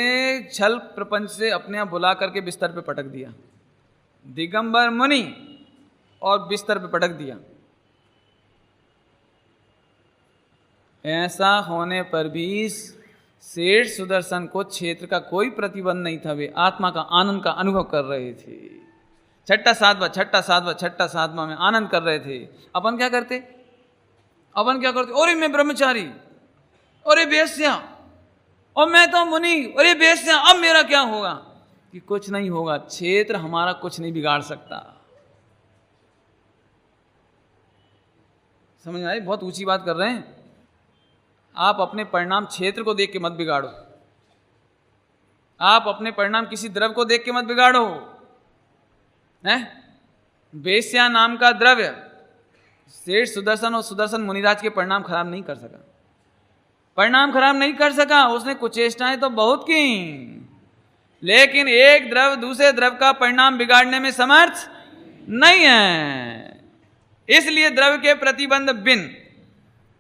छल प्रपंच से अपने यहाँ बुला करके बिस्तर पे पटक दिया। दिगंबर मुनि और बिस्तर पे पटक दिया। ऐसा होने पर भी सेठ सुदर्शन को क्षेत्र का कोई प्रतिबंध नहीं था। वे आत्मा का आनंद का अनुभव कर रहे थे। छठा सातवां में आनंद कर रहे थे। अपन क्या करते? अरे मैं ब्रह्मचारी, अरे वेश्या, और मैं तो मुनि, अरे वेश्या, अब मेरा क्या होगा? कि कुछ नहीं होगा, क्षेत्र हमारा कुछ नहीं बिगाड़ सकता। समझ में आई? बहुत ऊंची बात कर रहे हैं। आप अपने परिणाम क्षेत्र को देख के मत बिगाड़ो। आप अपने परिणाम किसी द्रव्य को देख के मत बिगाड़ो। हैं? वेश्या नाम का द्रव्य सेठ सुदर्शन और सुदर्शन मुनिराज के परिणाम खराब नहीं कर सका। उसने कुचेष्टाएं तो बहुत की, लेकिन एक द्रव्य दूसरे द्रव्य का परिणाम बिगाड़ने में समर्थ नहीं है। इसलिए द्रव्य के प्रतिबंध बिन,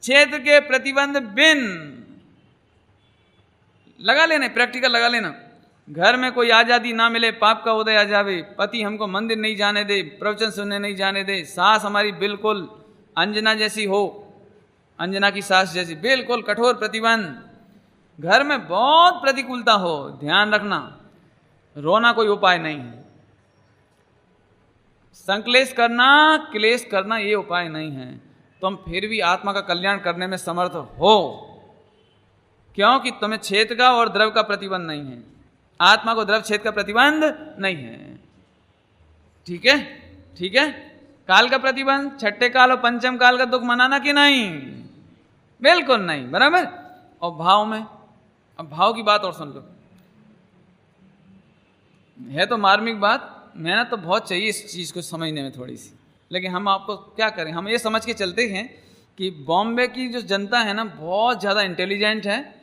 क्षेत्र के प्रतिबंध बिन लगा लेना, प्रैक्टिकल लगा लेना। घर में कोई आजादी ना मिले, पाप का उदय आ जावे, पति हमको मंदिर नहीं जाने दे, प्रवचन सुनने नहीं जाने दे, सास हमारी बिल्कुल अंजना जैसी हो, अंजना की सास जैसी, बिल्कुल कठोर प्रतिबंध, घर में बहुत प्रतिकूलता हो, ध्यान रखना, रोना कोई उपाय नहीं है। संक्लेश करना, क्लेश करना ये उपाय नहीं है। तुम फिर भी आत्मा का कल्याण करने में समर्थ हो, क्योंकि तुम्हें क्षेत्र का और द्रव्य का प्रतिबंध नहीं है। आत्मा को द्रव्य क्षेत्र का प्रतिबंध नहीं है। ठीक है। काल का प्रतिबंध, छठे काल और पंचम काल का दुख मनाना कि नहीं? बिल्कुल नहीं, बराबर। और भाव में, अब भाव की बात और सुन लो, है तो मार्मिक बात, मेहनत तो बहुत चाहिए इस चीज को समझने में थोड़ी सी, लेकिन हम आपको क्या करें, हम ये समझ के चलते हैं कि बॉम्बे की जो जनता है ना, बहुत ज़्यादा इंटेलिजेंट है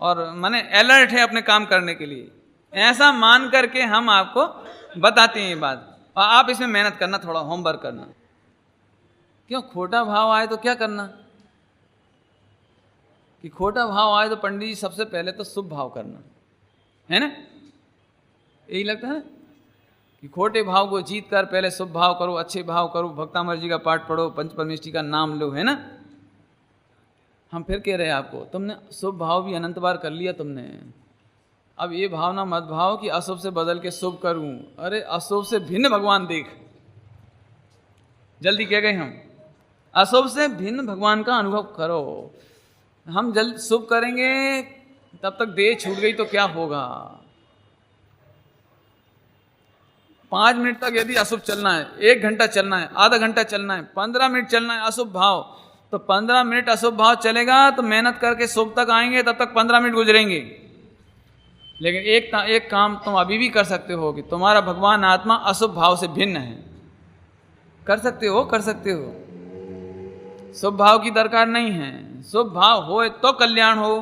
और माने अलर्ट है अपने काम करने के लिए। ऐसा मान करके हम आपको बताते हैं ये बात, और आप इसमें मेहनत करना, थोड़ा होमवर्क करना। क्यों? खोटा भाव आए तो क्या करना? कि खोटा भाव आए तो पंडित जी सबसे पहले तो शुभ भाव करना है ना, यही लगता है कि खोटे भाव को जीत कर पहले शुभ भाव करो, अच्छे भाव करो, भक्तामर जी का पाठ पढ़ो, पंच परमेष्ठी का नाम लो, है ना। हम फिर कह रहे हैं आपको, तुमने शुभ भाव भी अनंत बार कर लिया तुमने, अब ये भावना मत भाव कि अशुभ से बदल के शुभ करूं। अरे अशुभ से भिन्न भगवान देख, जल्दी कह गए हम, अशुभ से भिन्न भगवान का अनुभव करो। हम जल्द शुभ करेंगे तब तक देह छूट गई तो क्या होगा? 5 मिनट तक यदि अशुभ चलना है, 1 घंटा चलना है, आधा घंटा चलना है, 15 मिनट चलना है अशुभ भाव, तो 15 मिनट अशुभ भाव चलेगा तो मेहनत करके शुभ तक आएंगे, तब तक 15 मिनट गुजरेंगे। लेकिन एक काम तुम अभी भी कर सकते हो कि तुम्हारा भगवान आत्मा अशुभ भाव से भिन्न है। कर सकते हो। शुभ भाव की दरकार नहीं है। शुभ भाव होए तो कल्याण हो।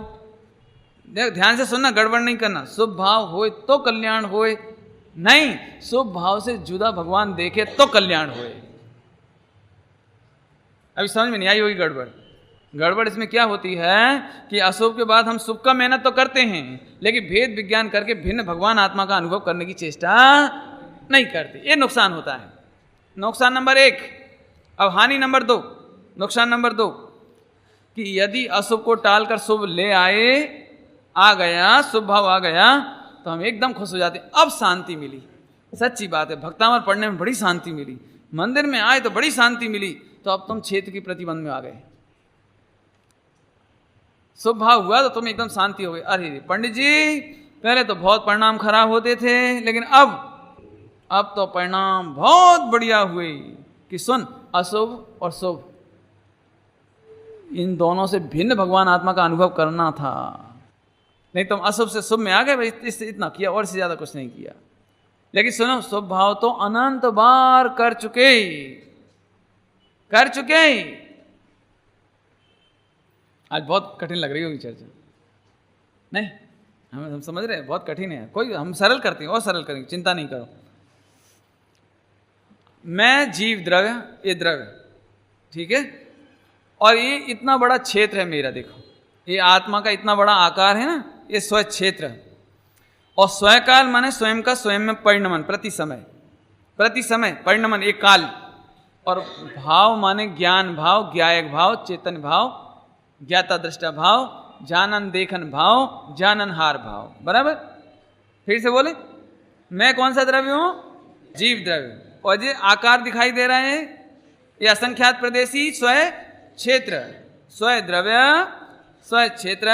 देख ध्यान से सुनना, गड़बड़ नहीं करना। शुभ भाव होए तो कल्याण होए, नहीं, शुभ भाव से जुदा भगवान देखे तो कल्याण होए। अभी समझ में नहीं आई होगी गड़बड़ इसमें क्या होती है कि अशुभ के बाद हम शुभ का मेहनत तो करते हैं, लेकिन भेद विज्ञान करके भिन्न भगवान आत्मा का अनुभव करने की चेष्टा नहीं करते। ये नुकसान होता है। नुकसान नंबर 1। अब हानि नंबर 2, नुकसान नंबर 2 कि यदि अशुभ को टालकर शुभ ले आए, आ गया शुभ भाव आ गया, तो हम एकदम खुश हो जाते, अब शांति मिली। सच्ची बात है, भक्तामर पढ़ने में बड़ी शांति मिली, मंदिर में आए तो बड़ी शांति मिली, तो अब तुम क्षेत्र की प्रतिबंध में आ गए। शुभ भाव हुआ तो तुम्हें एकदम शांति हो गई। अरे पंडित जी पहले तो बहुत परिणाम खराब होते थे, लेकिन अब तो परिणाम बहुत बढ़िया हुए कि सुन, अशुभ और शुभ इन दोनों से भिन्न भगवान आत्मा का अनुभव करना था। नहीं तुम अशुभ से शुभ में आ गए, भाई इससे इतना किया और इससे ज्यादा कुछ नहीं किया। लेकिन सुनो, शुभ भाव तो अनंत बार कर चुके। आज बहुत कठिन लग रही होगी चर्चा, नहीं? हम समझ रहे हैं, बहुत कठिन है, कोई हम सरल करते हैं और सरल करेंगे, चिंता नहीं करो। मैं जीव द्रव्य, ये द्रव्य, ठीक है, और ये इतना बड़ा क्षेत्र है मेरा, देखो ये आत्मा का इतना बड़ा आकार है ना, ये स्व क्षेत्र है। और स्वकाल माने स्वयं का स्वयं में परिणमन, प्रति समय परिणमन, एक काल। और भाव माने ज्ञान भाव, ज्ञायक भाव, चेतन भाव, ज्ञाता दृष्टा भाव, जानन देखन भाव, जाननहार भाव, बराबर। फिर से बोले, मैं कौन सा द्रव्य हूं? जीव द्रव्य। और ये आकार दिखाई दे रहा है, ये असंख्यात प्रदेशी स्व क्षेत्र, स्व द्रव्य, स्व क्षेत्र,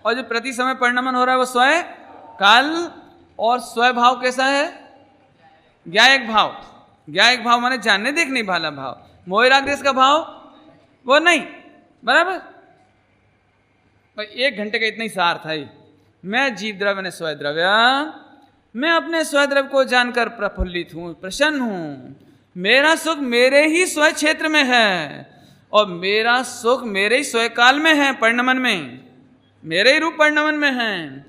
और जो प्रति समय परिणमन हो रहा है वो स्व काल। और स्वभाव कैसा है? ज्ञायक भाव। ज्ञायक भाव माने जानने देखने वाला भाव। मोहराग्रेस का भाव वो नहीं, बराबर। भाई 1 घंटे का इतना ही सार था ही। मैं जीव द्रव्य ने स्व द्रव्य, मैं अपने स्व द्रव्य को जानकर प्रफुल्लित हूं, प्रसन्न हूं। मेरा सुख मेरे ही स्व क्षेत्र में है, और मेरा सुख मेरे ही स्व काल में है, परिणमन में, मेरे ही रूप परिणमन में है।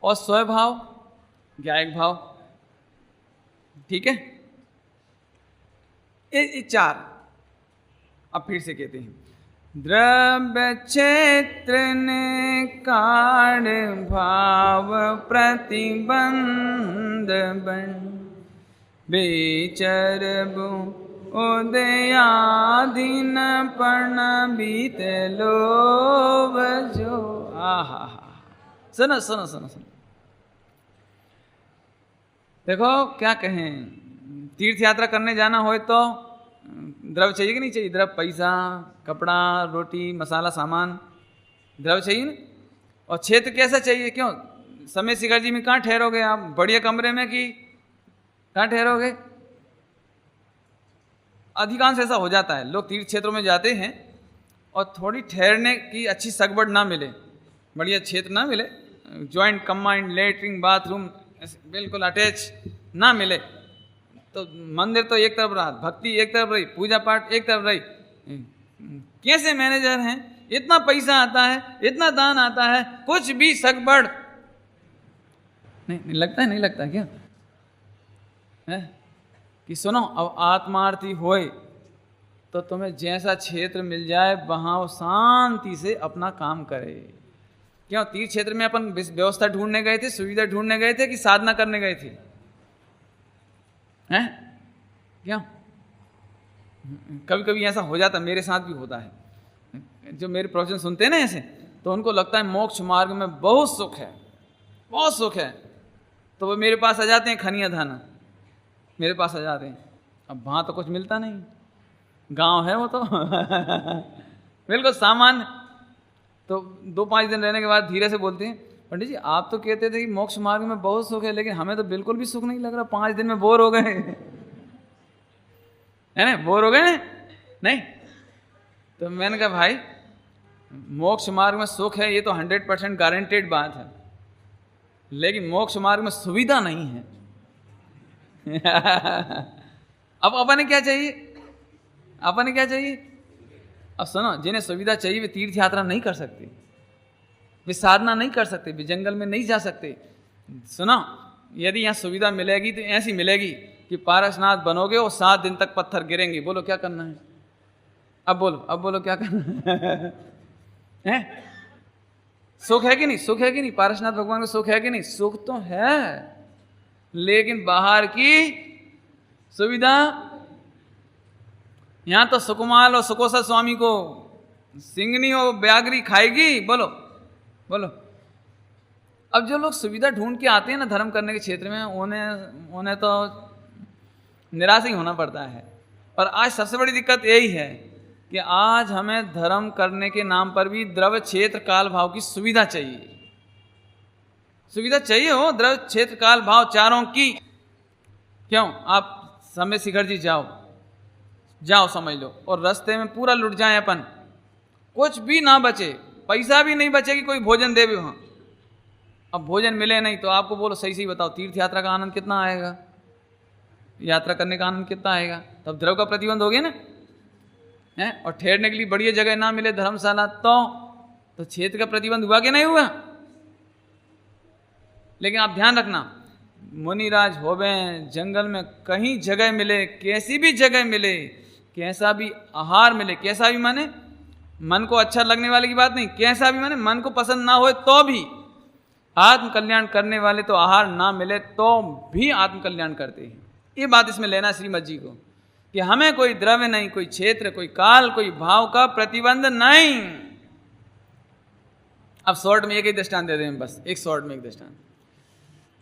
और स्वभाव ज्ञायक भाव, ठीक है, ये 4। अब फिर से कहते हैं, द्रव्य क्षेत्र ने काण भाव प्रतिबंध बन, बेचर उदयाधीन पर्ण बीत लोभ जो। आहा, सुनो सुनो सुनो सुनो, देखो क्या कहें, तीर्थ यात्रा करने जाना हो तो द्रव्य चाहिए कि नहीं चाहिए? द्रव्य, पैसा, कपड़ा, रोटी, मसाला, सामान, द्रव्य चाहिए ना। और क्षेत्र कैसा चाहिए? क्यों समय शिखर जी में कहाँ ठहरोगे आप? बढ़िया कमरे में कि कहाँ ठहरोगे? अधिकांश ऐसा हो जाता है, लोग तीर्थ क्षेत्रों में जाते हैं और थोड़ी ठहरने की अच्छी सगवड़ ना मिले, बढ़िया क्षेत्र ना मिले, जॉइंट कंबाइंड लेटरिन बाथरूम बिल्कुल अटैच ना मिले, तो मंदिर तो एक तरफ रहा, भक्ति एक तरफ रही, पूजा पाठ एक तरफ रही। कैसे मैनेजर हैं, इतना पैसा आता है, इतना दान आता है, कुछ भी सगबड़ नहीं लगता है, नहीं लगता क्या है? कि सुनो, अब आत्मार्थी होए तो तुम्हें जैसा क्षेत्र मिल जाए वहां वो शांति से अपना काम करे। क्यों तीर्थ क्षेत्र में अपन व्यवस्था ढूंढने गए थे, सुविधा ढूंढने गए थे कि साधना करने गए थे? हैं क्यों? कभी कभी ऐसा हो जाता, मेरे साथ भी होता है, जो मेरे प्रवचन सुनते हैं ना ऐसे, तो उनको लगता है मोक्ष मार्ग में बहुत सुख है, बहुत सुख है, तो वो मेरे पास आ जाते हैं, खनिया धाना मेरे पास आ जाते हैं। अब वहाँ तो कुछ मिलता नहीं, गांव है वो तो बिल्कुल सामान्य। तो 2-5 दिन रहने के बाद धीरे से बोलते हैं, पंडित जी आप तो कहते थे कि मोक्ष मार्ग में बहुत सुख है, लेकिन हमें तो बिल्कुल भी सुख नहीं लग रहा, 5 दिन में बोर हो गए है ना, बोर हो गए ना? नहीं, तो मैंने कहा भाई मोक्ष मार्ग में सुख है ये तो 100% गारंटेड बात है, लेकिन मोक्ष मार्ग में सुविधा नहीं है अब अपने क्या चाहिए? अपने क्या चाहिए? अब सुनो, जिन्हें सुविधा चाहिए वे तीर्थ यात्रा नहीं कर सकते, वे साधना नहीं कर सकते, वे जंगल में नहीं जा सकते। सुनो, यदि यहाँ सुविधा मिलेगी तो ऐसी मिलेगी कि पारसनाथ बनोगे और 7 दिन तक पत्थर गिरेंगे। बोलो क्या करना है? अब बोलो क्या करना है? सुख है कि नहीं? सुख है कि नहीं? पारसनाथ भगवान का सुख है कि नहीं? सुख तो है, लेकिन बाहर की सुविधा। यहां तो सुकुमाल और सुकोसा स्वामी को सिंगनी और ब्यागरी खाएगी। बोलो। अब जो लोग सुविधा ढूंढ के आते हैं ना धर्म करने के क्षेत्र में, उन्हें तो निराश ही होना पड़ता है। और आज सबसे बड़ी दिक्कत यही है कि आज हमें धर्म करने के नाम पर भी द्रव्य क्षेत्र काल भाव की सुविधा चाहिए। सुविधा चाहिए हो, द्रव्य क्षेत्र काल भाव चारों की। क्यों? आप समय शिखर जी जाओ समझ लो, और रास्ते में पूरा लुट जाए अपन, कुछ भी ना बचे, पैसा भी नहीं बचे कि कोई भोजन दे भी वहां। अब भोजन मिले नहीं तो आपको बोलो सही बताओ, तीर्थ यात्रा का आनंद कितना आएगा? यात्रा करने का आनंद कितना आएगा? तब द्रव्य का प्रतिबंध हो गया ना है। और ठहरने के लिए बढ़िया जगह ना मिले, धर्मशाला, तो क्षेत्र का प्रतिबंध हुआ कि नहीं हुआ? लेकिन आप ध्यान रखना, मुनिराज होवे जंगल में कहीं जगह मिले, कैसी भी जगह मिले, कैसा भी आहार मिले, कैसा भी माने मन को अच्छा लगने वाले की बात नहीं, कैसा भी माने मन को पसंद ना हो तो भी आत्म कल्याण करने वाले तो आहार ना मिले तो भी आत्म कल्याण करते हैं। ये बात इसमें लेना श्रीमद जी को कि हमें कोई द्रव्य नहीं, कोई क्षेत्र, कोई काल, कोई भाव का प्रतिबंध नहीं। अब शॉर्ट में एक ही दृष्टांत दे दें, बस एक शॉर्ट में एक दृष्टांत।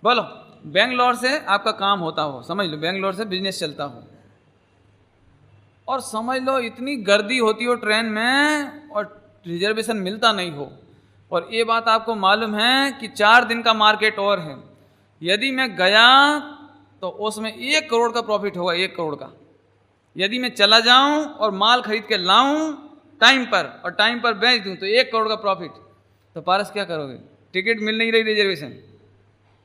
बोलो, बेंगलोर से आपका काम होता हो, समझ लो बेंगलोर से बिजनेस चलता हो, और समझ लो इतनी गर्दी होती हो ट्रेन में और रिजर्वेशन मिलता नहीं हो, और ये बात आपको मालूम है कि 4 दिन का मार्केट और है, यदि मैं गया तो उसमें 1 करोड़ का प्रॉफिट होगा, 1 करोड़ का। यदि मैं चला जाऊं और माल खरीद के लाऊं टाइम पर और टाइम पर बेच दूं तो 1 करोड़ का प्रॉफिट। तो पारस क्या करोगे? टिकट मिल नहीं रही, रिजर्वेशन,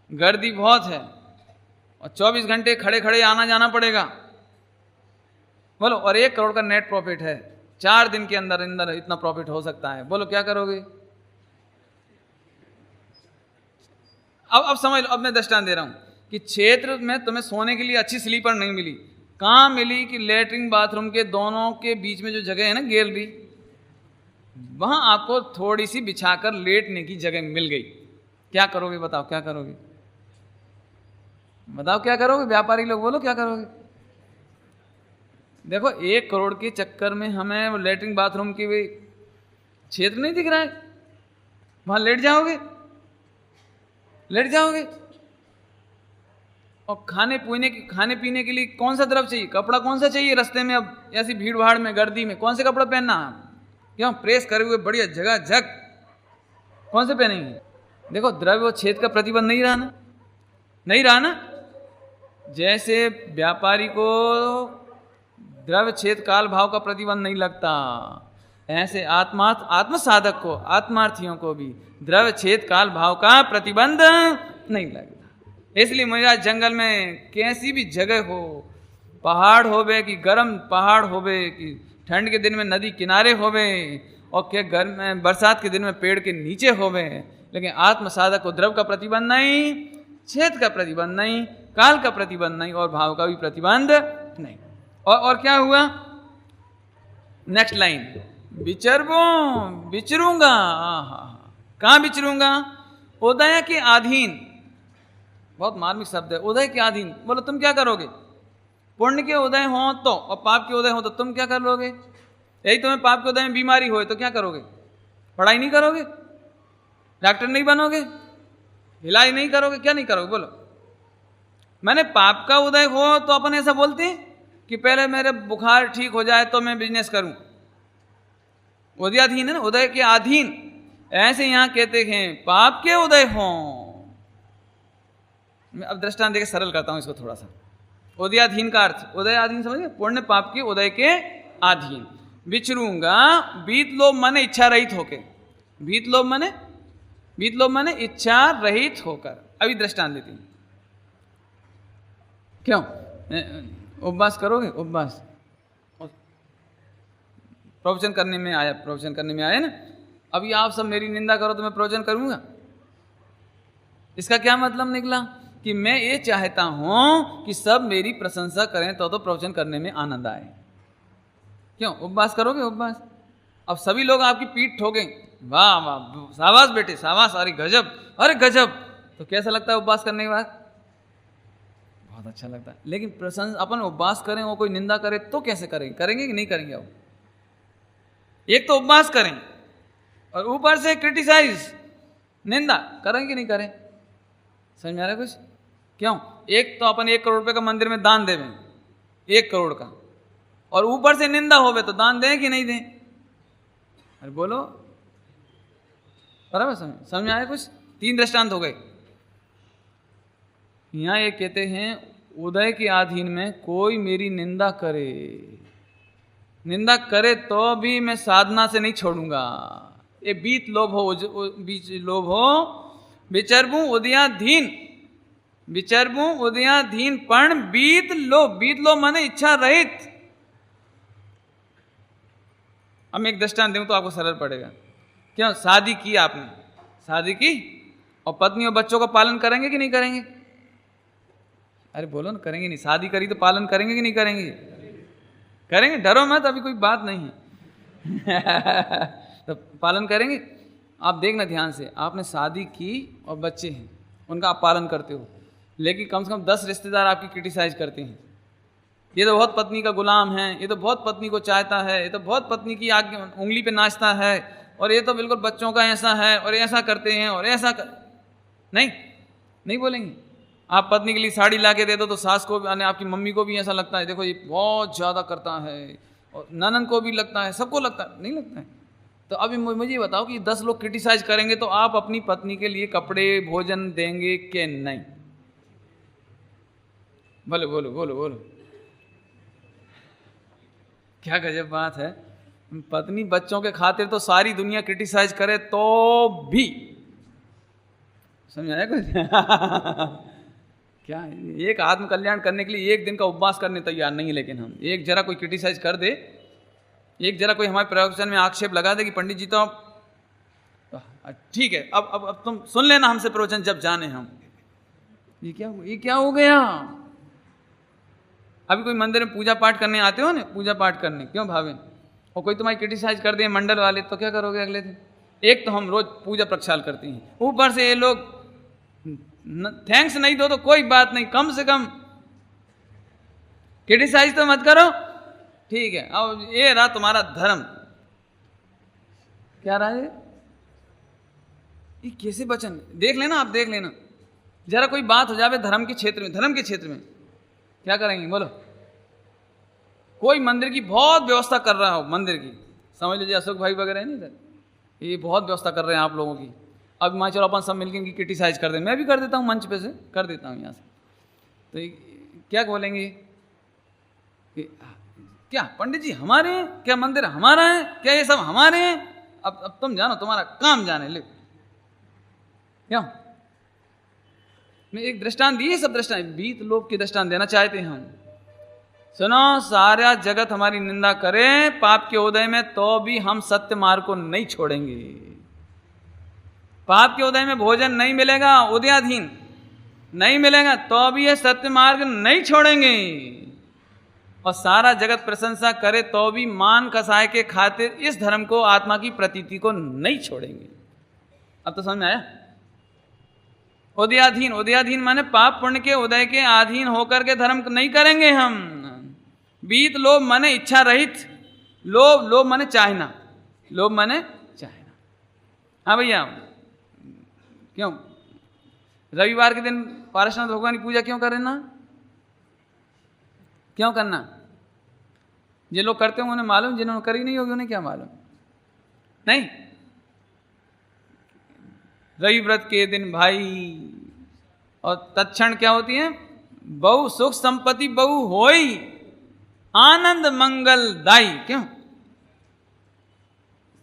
गर्दी बहुत है और 24 घंटे खड़े खड़े आना जाना पड़ेगा। बोलो, और 1 करोड़ का नेट प्रॉफिट है, 4 दिन के अंदर अंदर इतना प्रॉफिट हो सकता है। बोलो क्या करोगे? अब समझ लो, अब मैं दृष्टांत दे रहा हूं कि क्षेत्र में तुम्हें सोने के लिए अच्छी स्लीपर नहीं मिली। कहाँ मिली? कि लेटरिन बाथरूम के दोनों के बीच में जो जगह है ना, गैलरी, वहां आपको थोड़ी सी बिछाकर लेटने की जगह मिल गई। क्या करोगे? बताओ क्या करोगे? बताओ क्या करोगे? व्यापारी लोग बोलो क्या करोगे? देखो, 1 करोड़ के चक्कर में हमें लेटरिन बाथरूम की क्षेत्र नहीं दिख रहा है, वहां लेट जाओगे, लेट जाओगे। और खाने पीने के लिए कौन सा द्रव चाहिए? कपड़ा कौन सा चाहिए? रास्ते में अब ऐसी भीड़ भाड़ में, गर्दी में कौन से कपड़ा पहनना है? क्यों? प्रेस करे हुए बढ़िया जगह झक कौन से पहनेंगे? देखो, द्रव्य और क्षेत्र का प्रतिबंध नहीं रहा ना, नहीं रहा ना। जैसे व्यापारी को द्रव्य क्षेत्र काल भाव का प्रतिबंध नहीं लगता, ऐसे आत्म साधक को, आत्मार्थियों को भी द्रव्य क्षेत्र काल भाव का प्रतिबंध नहीं लगता। इसलिए मेरा जंगल में कैसी भी जगह हो, पहाड़ होवे कि गर्म पहाड़ होवे कि ठंड के दिन में नदी किनारे होवे और क्या गर्म में बरसात के दिन में पेड़ के नीचे होवे, लेकिन आत्म साधक को द्रव्य का प्रतिबंध नहीं, क्षेत्र का प्रतिबंध नहीं, काल का प्रतिबंध नहीं और भाव का भी प्रतिबंध नहीं। और क्या हुआ? नेक्स्ट लाइन, विचरूंगा। कहाँ विचरूंगा? उदय के अधीन। बहुत मार्मिक शब्द है, उदय के अधीन। बोलो तुम क्या करोगे? पुण्य के उदय हो तो और पाप के उदय हो तो तुम क्या कर लोगे? यही तुम्हें पाप के उदय में बीमारी हो तो क्या करोगे? पढ़ाई नहीं करोगे? डॉक्टर नहीं बनोगे? इलाज नहीं करोगे? क्या नहीं करोगे? बोलो। मैंने पाप का उदय हो तो अपन ऐसा बोलते हैं कि पहले मेरे बुखार ठीक हो जाए तो मैं बिजनेस करूं। उदयाधीन है ना, उदय के अधीन। ऐसे यहां कहते हैं पाप के उदय हों। मैं अब दृष्टांत देकर सरल करता हूं इसको थोड़ा सा। उदयाधीन का अर्थ, उदयाधीन समझिए, पुण्य पाप के उदय के अधीन। विचरूंगा, बीत लोभ माने इच्छा रहित होकर, बीत लोभ माने इच्छा रहित होकर। अभी दृष्टांत देती हूं। क्यों? उपवास करोगे? उपवास प्रवचन करने में आया ना। अभी आप सब मेरी निंदा करो तो मैं प्रवचन करूंगा? इसका क्या मतलब निकला? कि मैं ये चाहता हूं कि सब मेरी प्रशंसा करें तो प्रवचन करने में आनंद आए। क्यों? उपवास करोगे? उपवास। अब सभी लोग आपकी पीठ ठोकें, वाह वाह, शाबाश बेटे शाबाश, अरे गजब, अरे गजब, तो कैसा लगता है उपवास करने के बाद? बहुत अच्छा लगता है। लेकिन प्रशंसा, अपन उपवास करें और कोई निंदा करे तो कैसे करेंगे? करेंगे कि नहीं करेंगे? अब एक तो उपवास करें और ऊपर से क्रिटिसाइज, निंदा करेंगे कि नहीं करें? समझ में आ रहा है कुछ? क्यों? एक तो अपन 1 करोड़ रुपए का मंदिर में दान देवें, 1 करोड़ का, और ऊपर से निंदा होवे तो दान दें कि नहीं दें? अरे बोलो, बराबर समझ में आया कुछ? 3 दृष्टांत हो गए। यहां ये कहते हैं उदय के अधीन में कोई मेरी निंदा करे तो भी मैं साधना से नहीं छोड़ूंगा। ये बीत लोभ हो, बीच लोभ हो, विचरबू उदयाधीन पण बीत लोभ माने इच्छा रहित। अब मैं एक दृष्टांत दूं तो आपको सरल पड़ेगा। क्यों? शादी की आपने, शादी की और पत्नी और बच्चों का पालन करेंगे कि नहीं करेंगे? अरे बोलो ना, करेंगे नहीं? शादी करी तो पालन करेंगे कि नहीं करेंगे? करेंगे, डरो मत, अभी कोई बात नहीं है। तो पालन करेंगे। आप देखना ध्यान से, आपने शादी की और बच्चे हैं, उनका आप पालन करते हो, लेकिन कम से कम 10 रिश्तेदार आपकी क्रिटिसाइज करते हैं, ये तो बहुत पत्नी का गुलाम है, ये तो बहुत पत्नी को चाहता है, ये तो बहुत पत्नी की आगे उंगली पे नाचता है, और ये तो बिल्कुल बच्चों का ऐसा है, और ऐसा करते हैं, और ऐसा नहीं बोलेंगे। आप पत्नी के लिए साड़ी ला के दे दो तो सास को भी, आपकी मम्मी को भी ऐसा लगता है, देखो ये बहुत ज़्यादा करता है, और ननन को भी लगता है, सबको लगता है, नहीं लगता है? तो अभी मुझे ये बताओ कि 10 लोग क्रिटिसाइज करेंगे तो आप अपनी पत्नी के लिए कपड़े भोजन देंगे कि नहीं? बोलो बोलो बोलो बोलो। क्या गजब बात है, पत्नी बच्चों के खातिर तो सारी दुनिया क्रिटिसाइज करे तो भी, समझ आया कुछ? क्या एक आत्म कल्याण करने के लिए एक दिन का उपवास करने तैयार नहीं, लेकिन हम एक जरा कोई क्रिटिसाइज कर दे, एक जरा कोई हमारे प्रवचन में आक्षेप लगा दे कि पंडित जी तो ठीक है, अब तुम सुन लेना हमसे प्रवचन जब जाने हम, ये क्या हो गया? अभी कोई मंदिर में पूजा पाठ करने आते हो ना, पूजा पाठ करने क्यों भावे, और कोई तुम्हारी क्रिटिसाइज कर दे मंडल वाले, तो क्या करोगे अगले दिन? एक तो हम रोज पूजा प्रक्षाल करते हैं, ऊपर से ये लोग थैंक्स नहीं दो तो कोई बात नहीं, कम से कम क्रिटिसाइज तो मत करो, ठीक है? अब ये रहा तुम्हारा धर्म, क्या रहा ये कैसे वचन, देख लेना, आप देख लेना, जरा कोई बात हो जाए धर्म के क्षेत्र में क्या करेंगे बोलो? कोई मंदिर की बहुत व्यवस्था कर रहा हो, मंदिर की, समझ लीजिए अशोक भाई वगैरह है नहीं इधर, ये बहुत व्यवस्था कर रहे हैं आप लोगों की, अब मान चलो अपन सब मिलकर इनकी क्रिटिसाइज कर दें, मैं भी कर देता हूँ, मंच पे से कर देता हूँ यहाँ से, तो क्या बोलेंगे कि क्या पंडित जी हमारे हैं, क्या मंदिर हमारा है, क्या ये सब हमारे हैं? अब तुम जानो, तुम्हारा काम जाने ले, क्यों? मैं एक दृष्टांत दिए, सब दृष्टांत बीत लोक के दृष्टांत देना चाहते हैं हम। सुनो, सारा जगत हमारी निंदा करे पाप के उदय में, तो भी हम सत्य मार्ग को नहीं छोड़ेंगे। पाप के उदय में भोजन नहीं मिलेगा, उदयाधीन नहीं मिलेगा, तो भी ये सत्य मार्ग नहीं छोड़ेंगे। और सारा जगत प्रशंसा करे तो भी मान कसाय के खातिर इस धर्म को, आत्मा की प्रतीति को नहीं छोड़ेंगे। अब तो समझ में आया? उदयाधीन माने पाप पुण्य के उदय के अधीन होकर के धर्म नहीं करेंगे हम। बीत लोभ माने इच्छा रहित, लोभ माने चाहना, लोभ माने चाहना। हाँ भैया, क्यों रविवार के दिन पारसनाथ भगवान की पूजा क्यों करें ना? क्यों करना? ये लोग करते होंगे उन्हें मालूम, जिन्होंने करी नहीं होगी उन्हें क्या मालूम? नहीं, रवि व्रत के दिन भाई, और तत्क्षण क्या होती है? बहु सुख संपत्ति बहु होई, आनंद मंगल दाई। क्यों?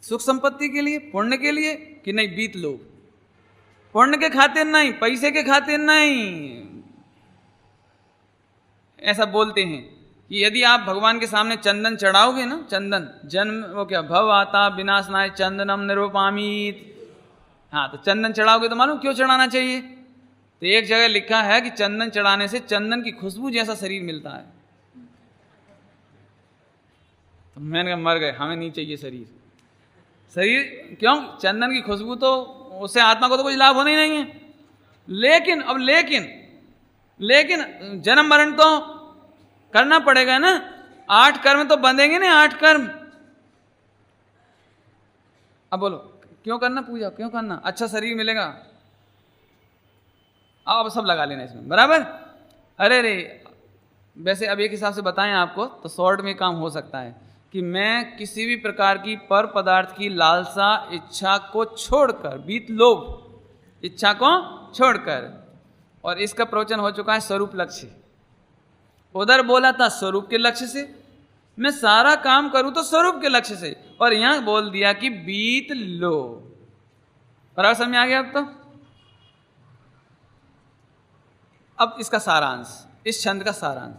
सुख संपत्ति के लिए, पुण्य के लिए कि नहीं? बीत लोग पुण्य के खातिर नहीं, पैसे के खातिर नहीं। ऐसा बोलते हैं कि यदि आप भगवान के सामने चंदन चढ़ाओगे ना, चंदन जन्म वो क्या भव आता विनाशनाय चंदनम निरूपामीत। हाँ, तो चंदन चढ़ाओगे तो मालूम क्यों चढ़ाना चाहिए? तो एक जगह लिखा है कि चंदन चढ़ाने से चंदन की खुशबू जैसा शरीर मिलता है। तो मैंने कहा मर गए, हमें नहीं चाहिए शरीर। क्यों? चंदन की खुशबू तो उससे आत्मा को तो कुछ लाभ होना ही नहीं है। लेकिन जन्म मरण तो करना पड़ेगा ना, 8 कर्म तो बंधेंगे ना, 8 कर्म। अब बोलो क्यों करना पूजा, क्यों करना? अच्छा शरीर मिलेगा, अब सब लगा लेना इसमें, बराबर? अरे वैसे अब एक हिसाब से बताएं आपको तो शॉर्ट में काम हो सकता है कि मैं किसी भी प्रकार की पर पदार्थ की लालसा इच्छा को छोड़कर, बीत लोभ इच्छा को छोड़कर, और इसका प्रवचन हो चुका है स्वरूप लक्ष्य। उधर बोला था स्वरूप के लक्ष्य से, मैं सारा काम करूं तो स्वरूप के लक्ष्य से, और यहां बोल दिया कि बीत लो। बराबर समझ में आ गया? अब इसका सारांश, इस छंद का सारांश।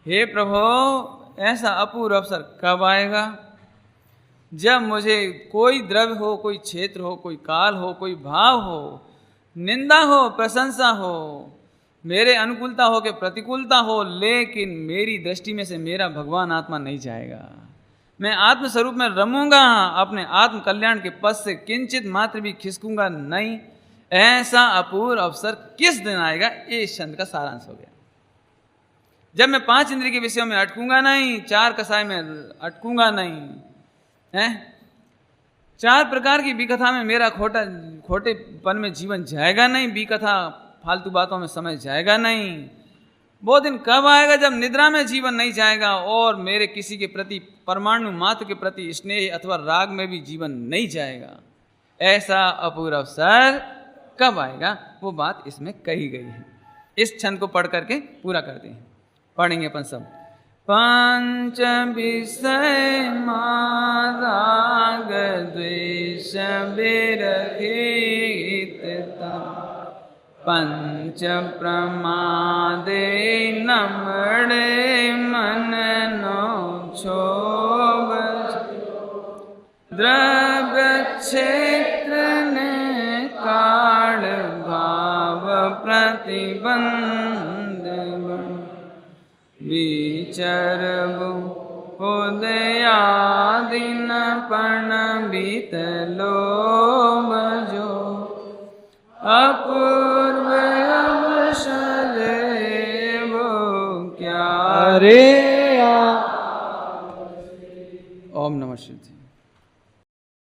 हे प्रभु, ऐसा अपूर्व अवसर कब आएगा जब मुझे कोई द्रव्य हो, कोई क्षेत्र हो, कोई काल हो, कोई भाव हो, निंदा हो प्रशंसा हो, मेरे अनुकूलता हो कि प्रतिकूलता हो, लेकिन मेरी दृष्टि में से मेरा भगवान आत्मा नहीं जाएगा। मैं आत्म स्वरूप में रमूंगा, अपने आत्म कल्याण के पद से किंचित मात्र भी खिसकूंगा नहीं। ऐसा अपूर्व अवसर किस दिन आएगा? ये छंद का सारांश हो गया। जब मैं 5 इंद्रिय के विषयों में अटकूंगा नहीं, 4 कसाय में अटकूंगा नहीं, है 4 प्रकार की विकथा में मेरा खोटेपन में जीवन जाएगा नहीं, विकथा फालतू बातों में समय जाएगा नहीं। वो दिन कब आएगा? जब निद्रा में जीवन नहीं जाएगा और मेरे किसी के प्रति परमाणु मात्र के प्रति स्नेह अथवा राग में भी जीवन नहीं जाएगा। ऐसा अपूर्व अवसर कब आएगा? वो बात इसमें कही गई है। इस छंद को पढ़ करके पूरा करते हैं। पढ़ेंगे अपन सब। पंच विषय राग द्वेष विरहितता, पंच प्रमादे नमड़े मन नो क्षोभ, द्रव्य क्षेत्र ने काल भाव प्रतिबंध, विचरबु उदयादिन पण बीत लोभ जो, अपूर्व अवसर वो क्या रे। ओम नमः शिवाय।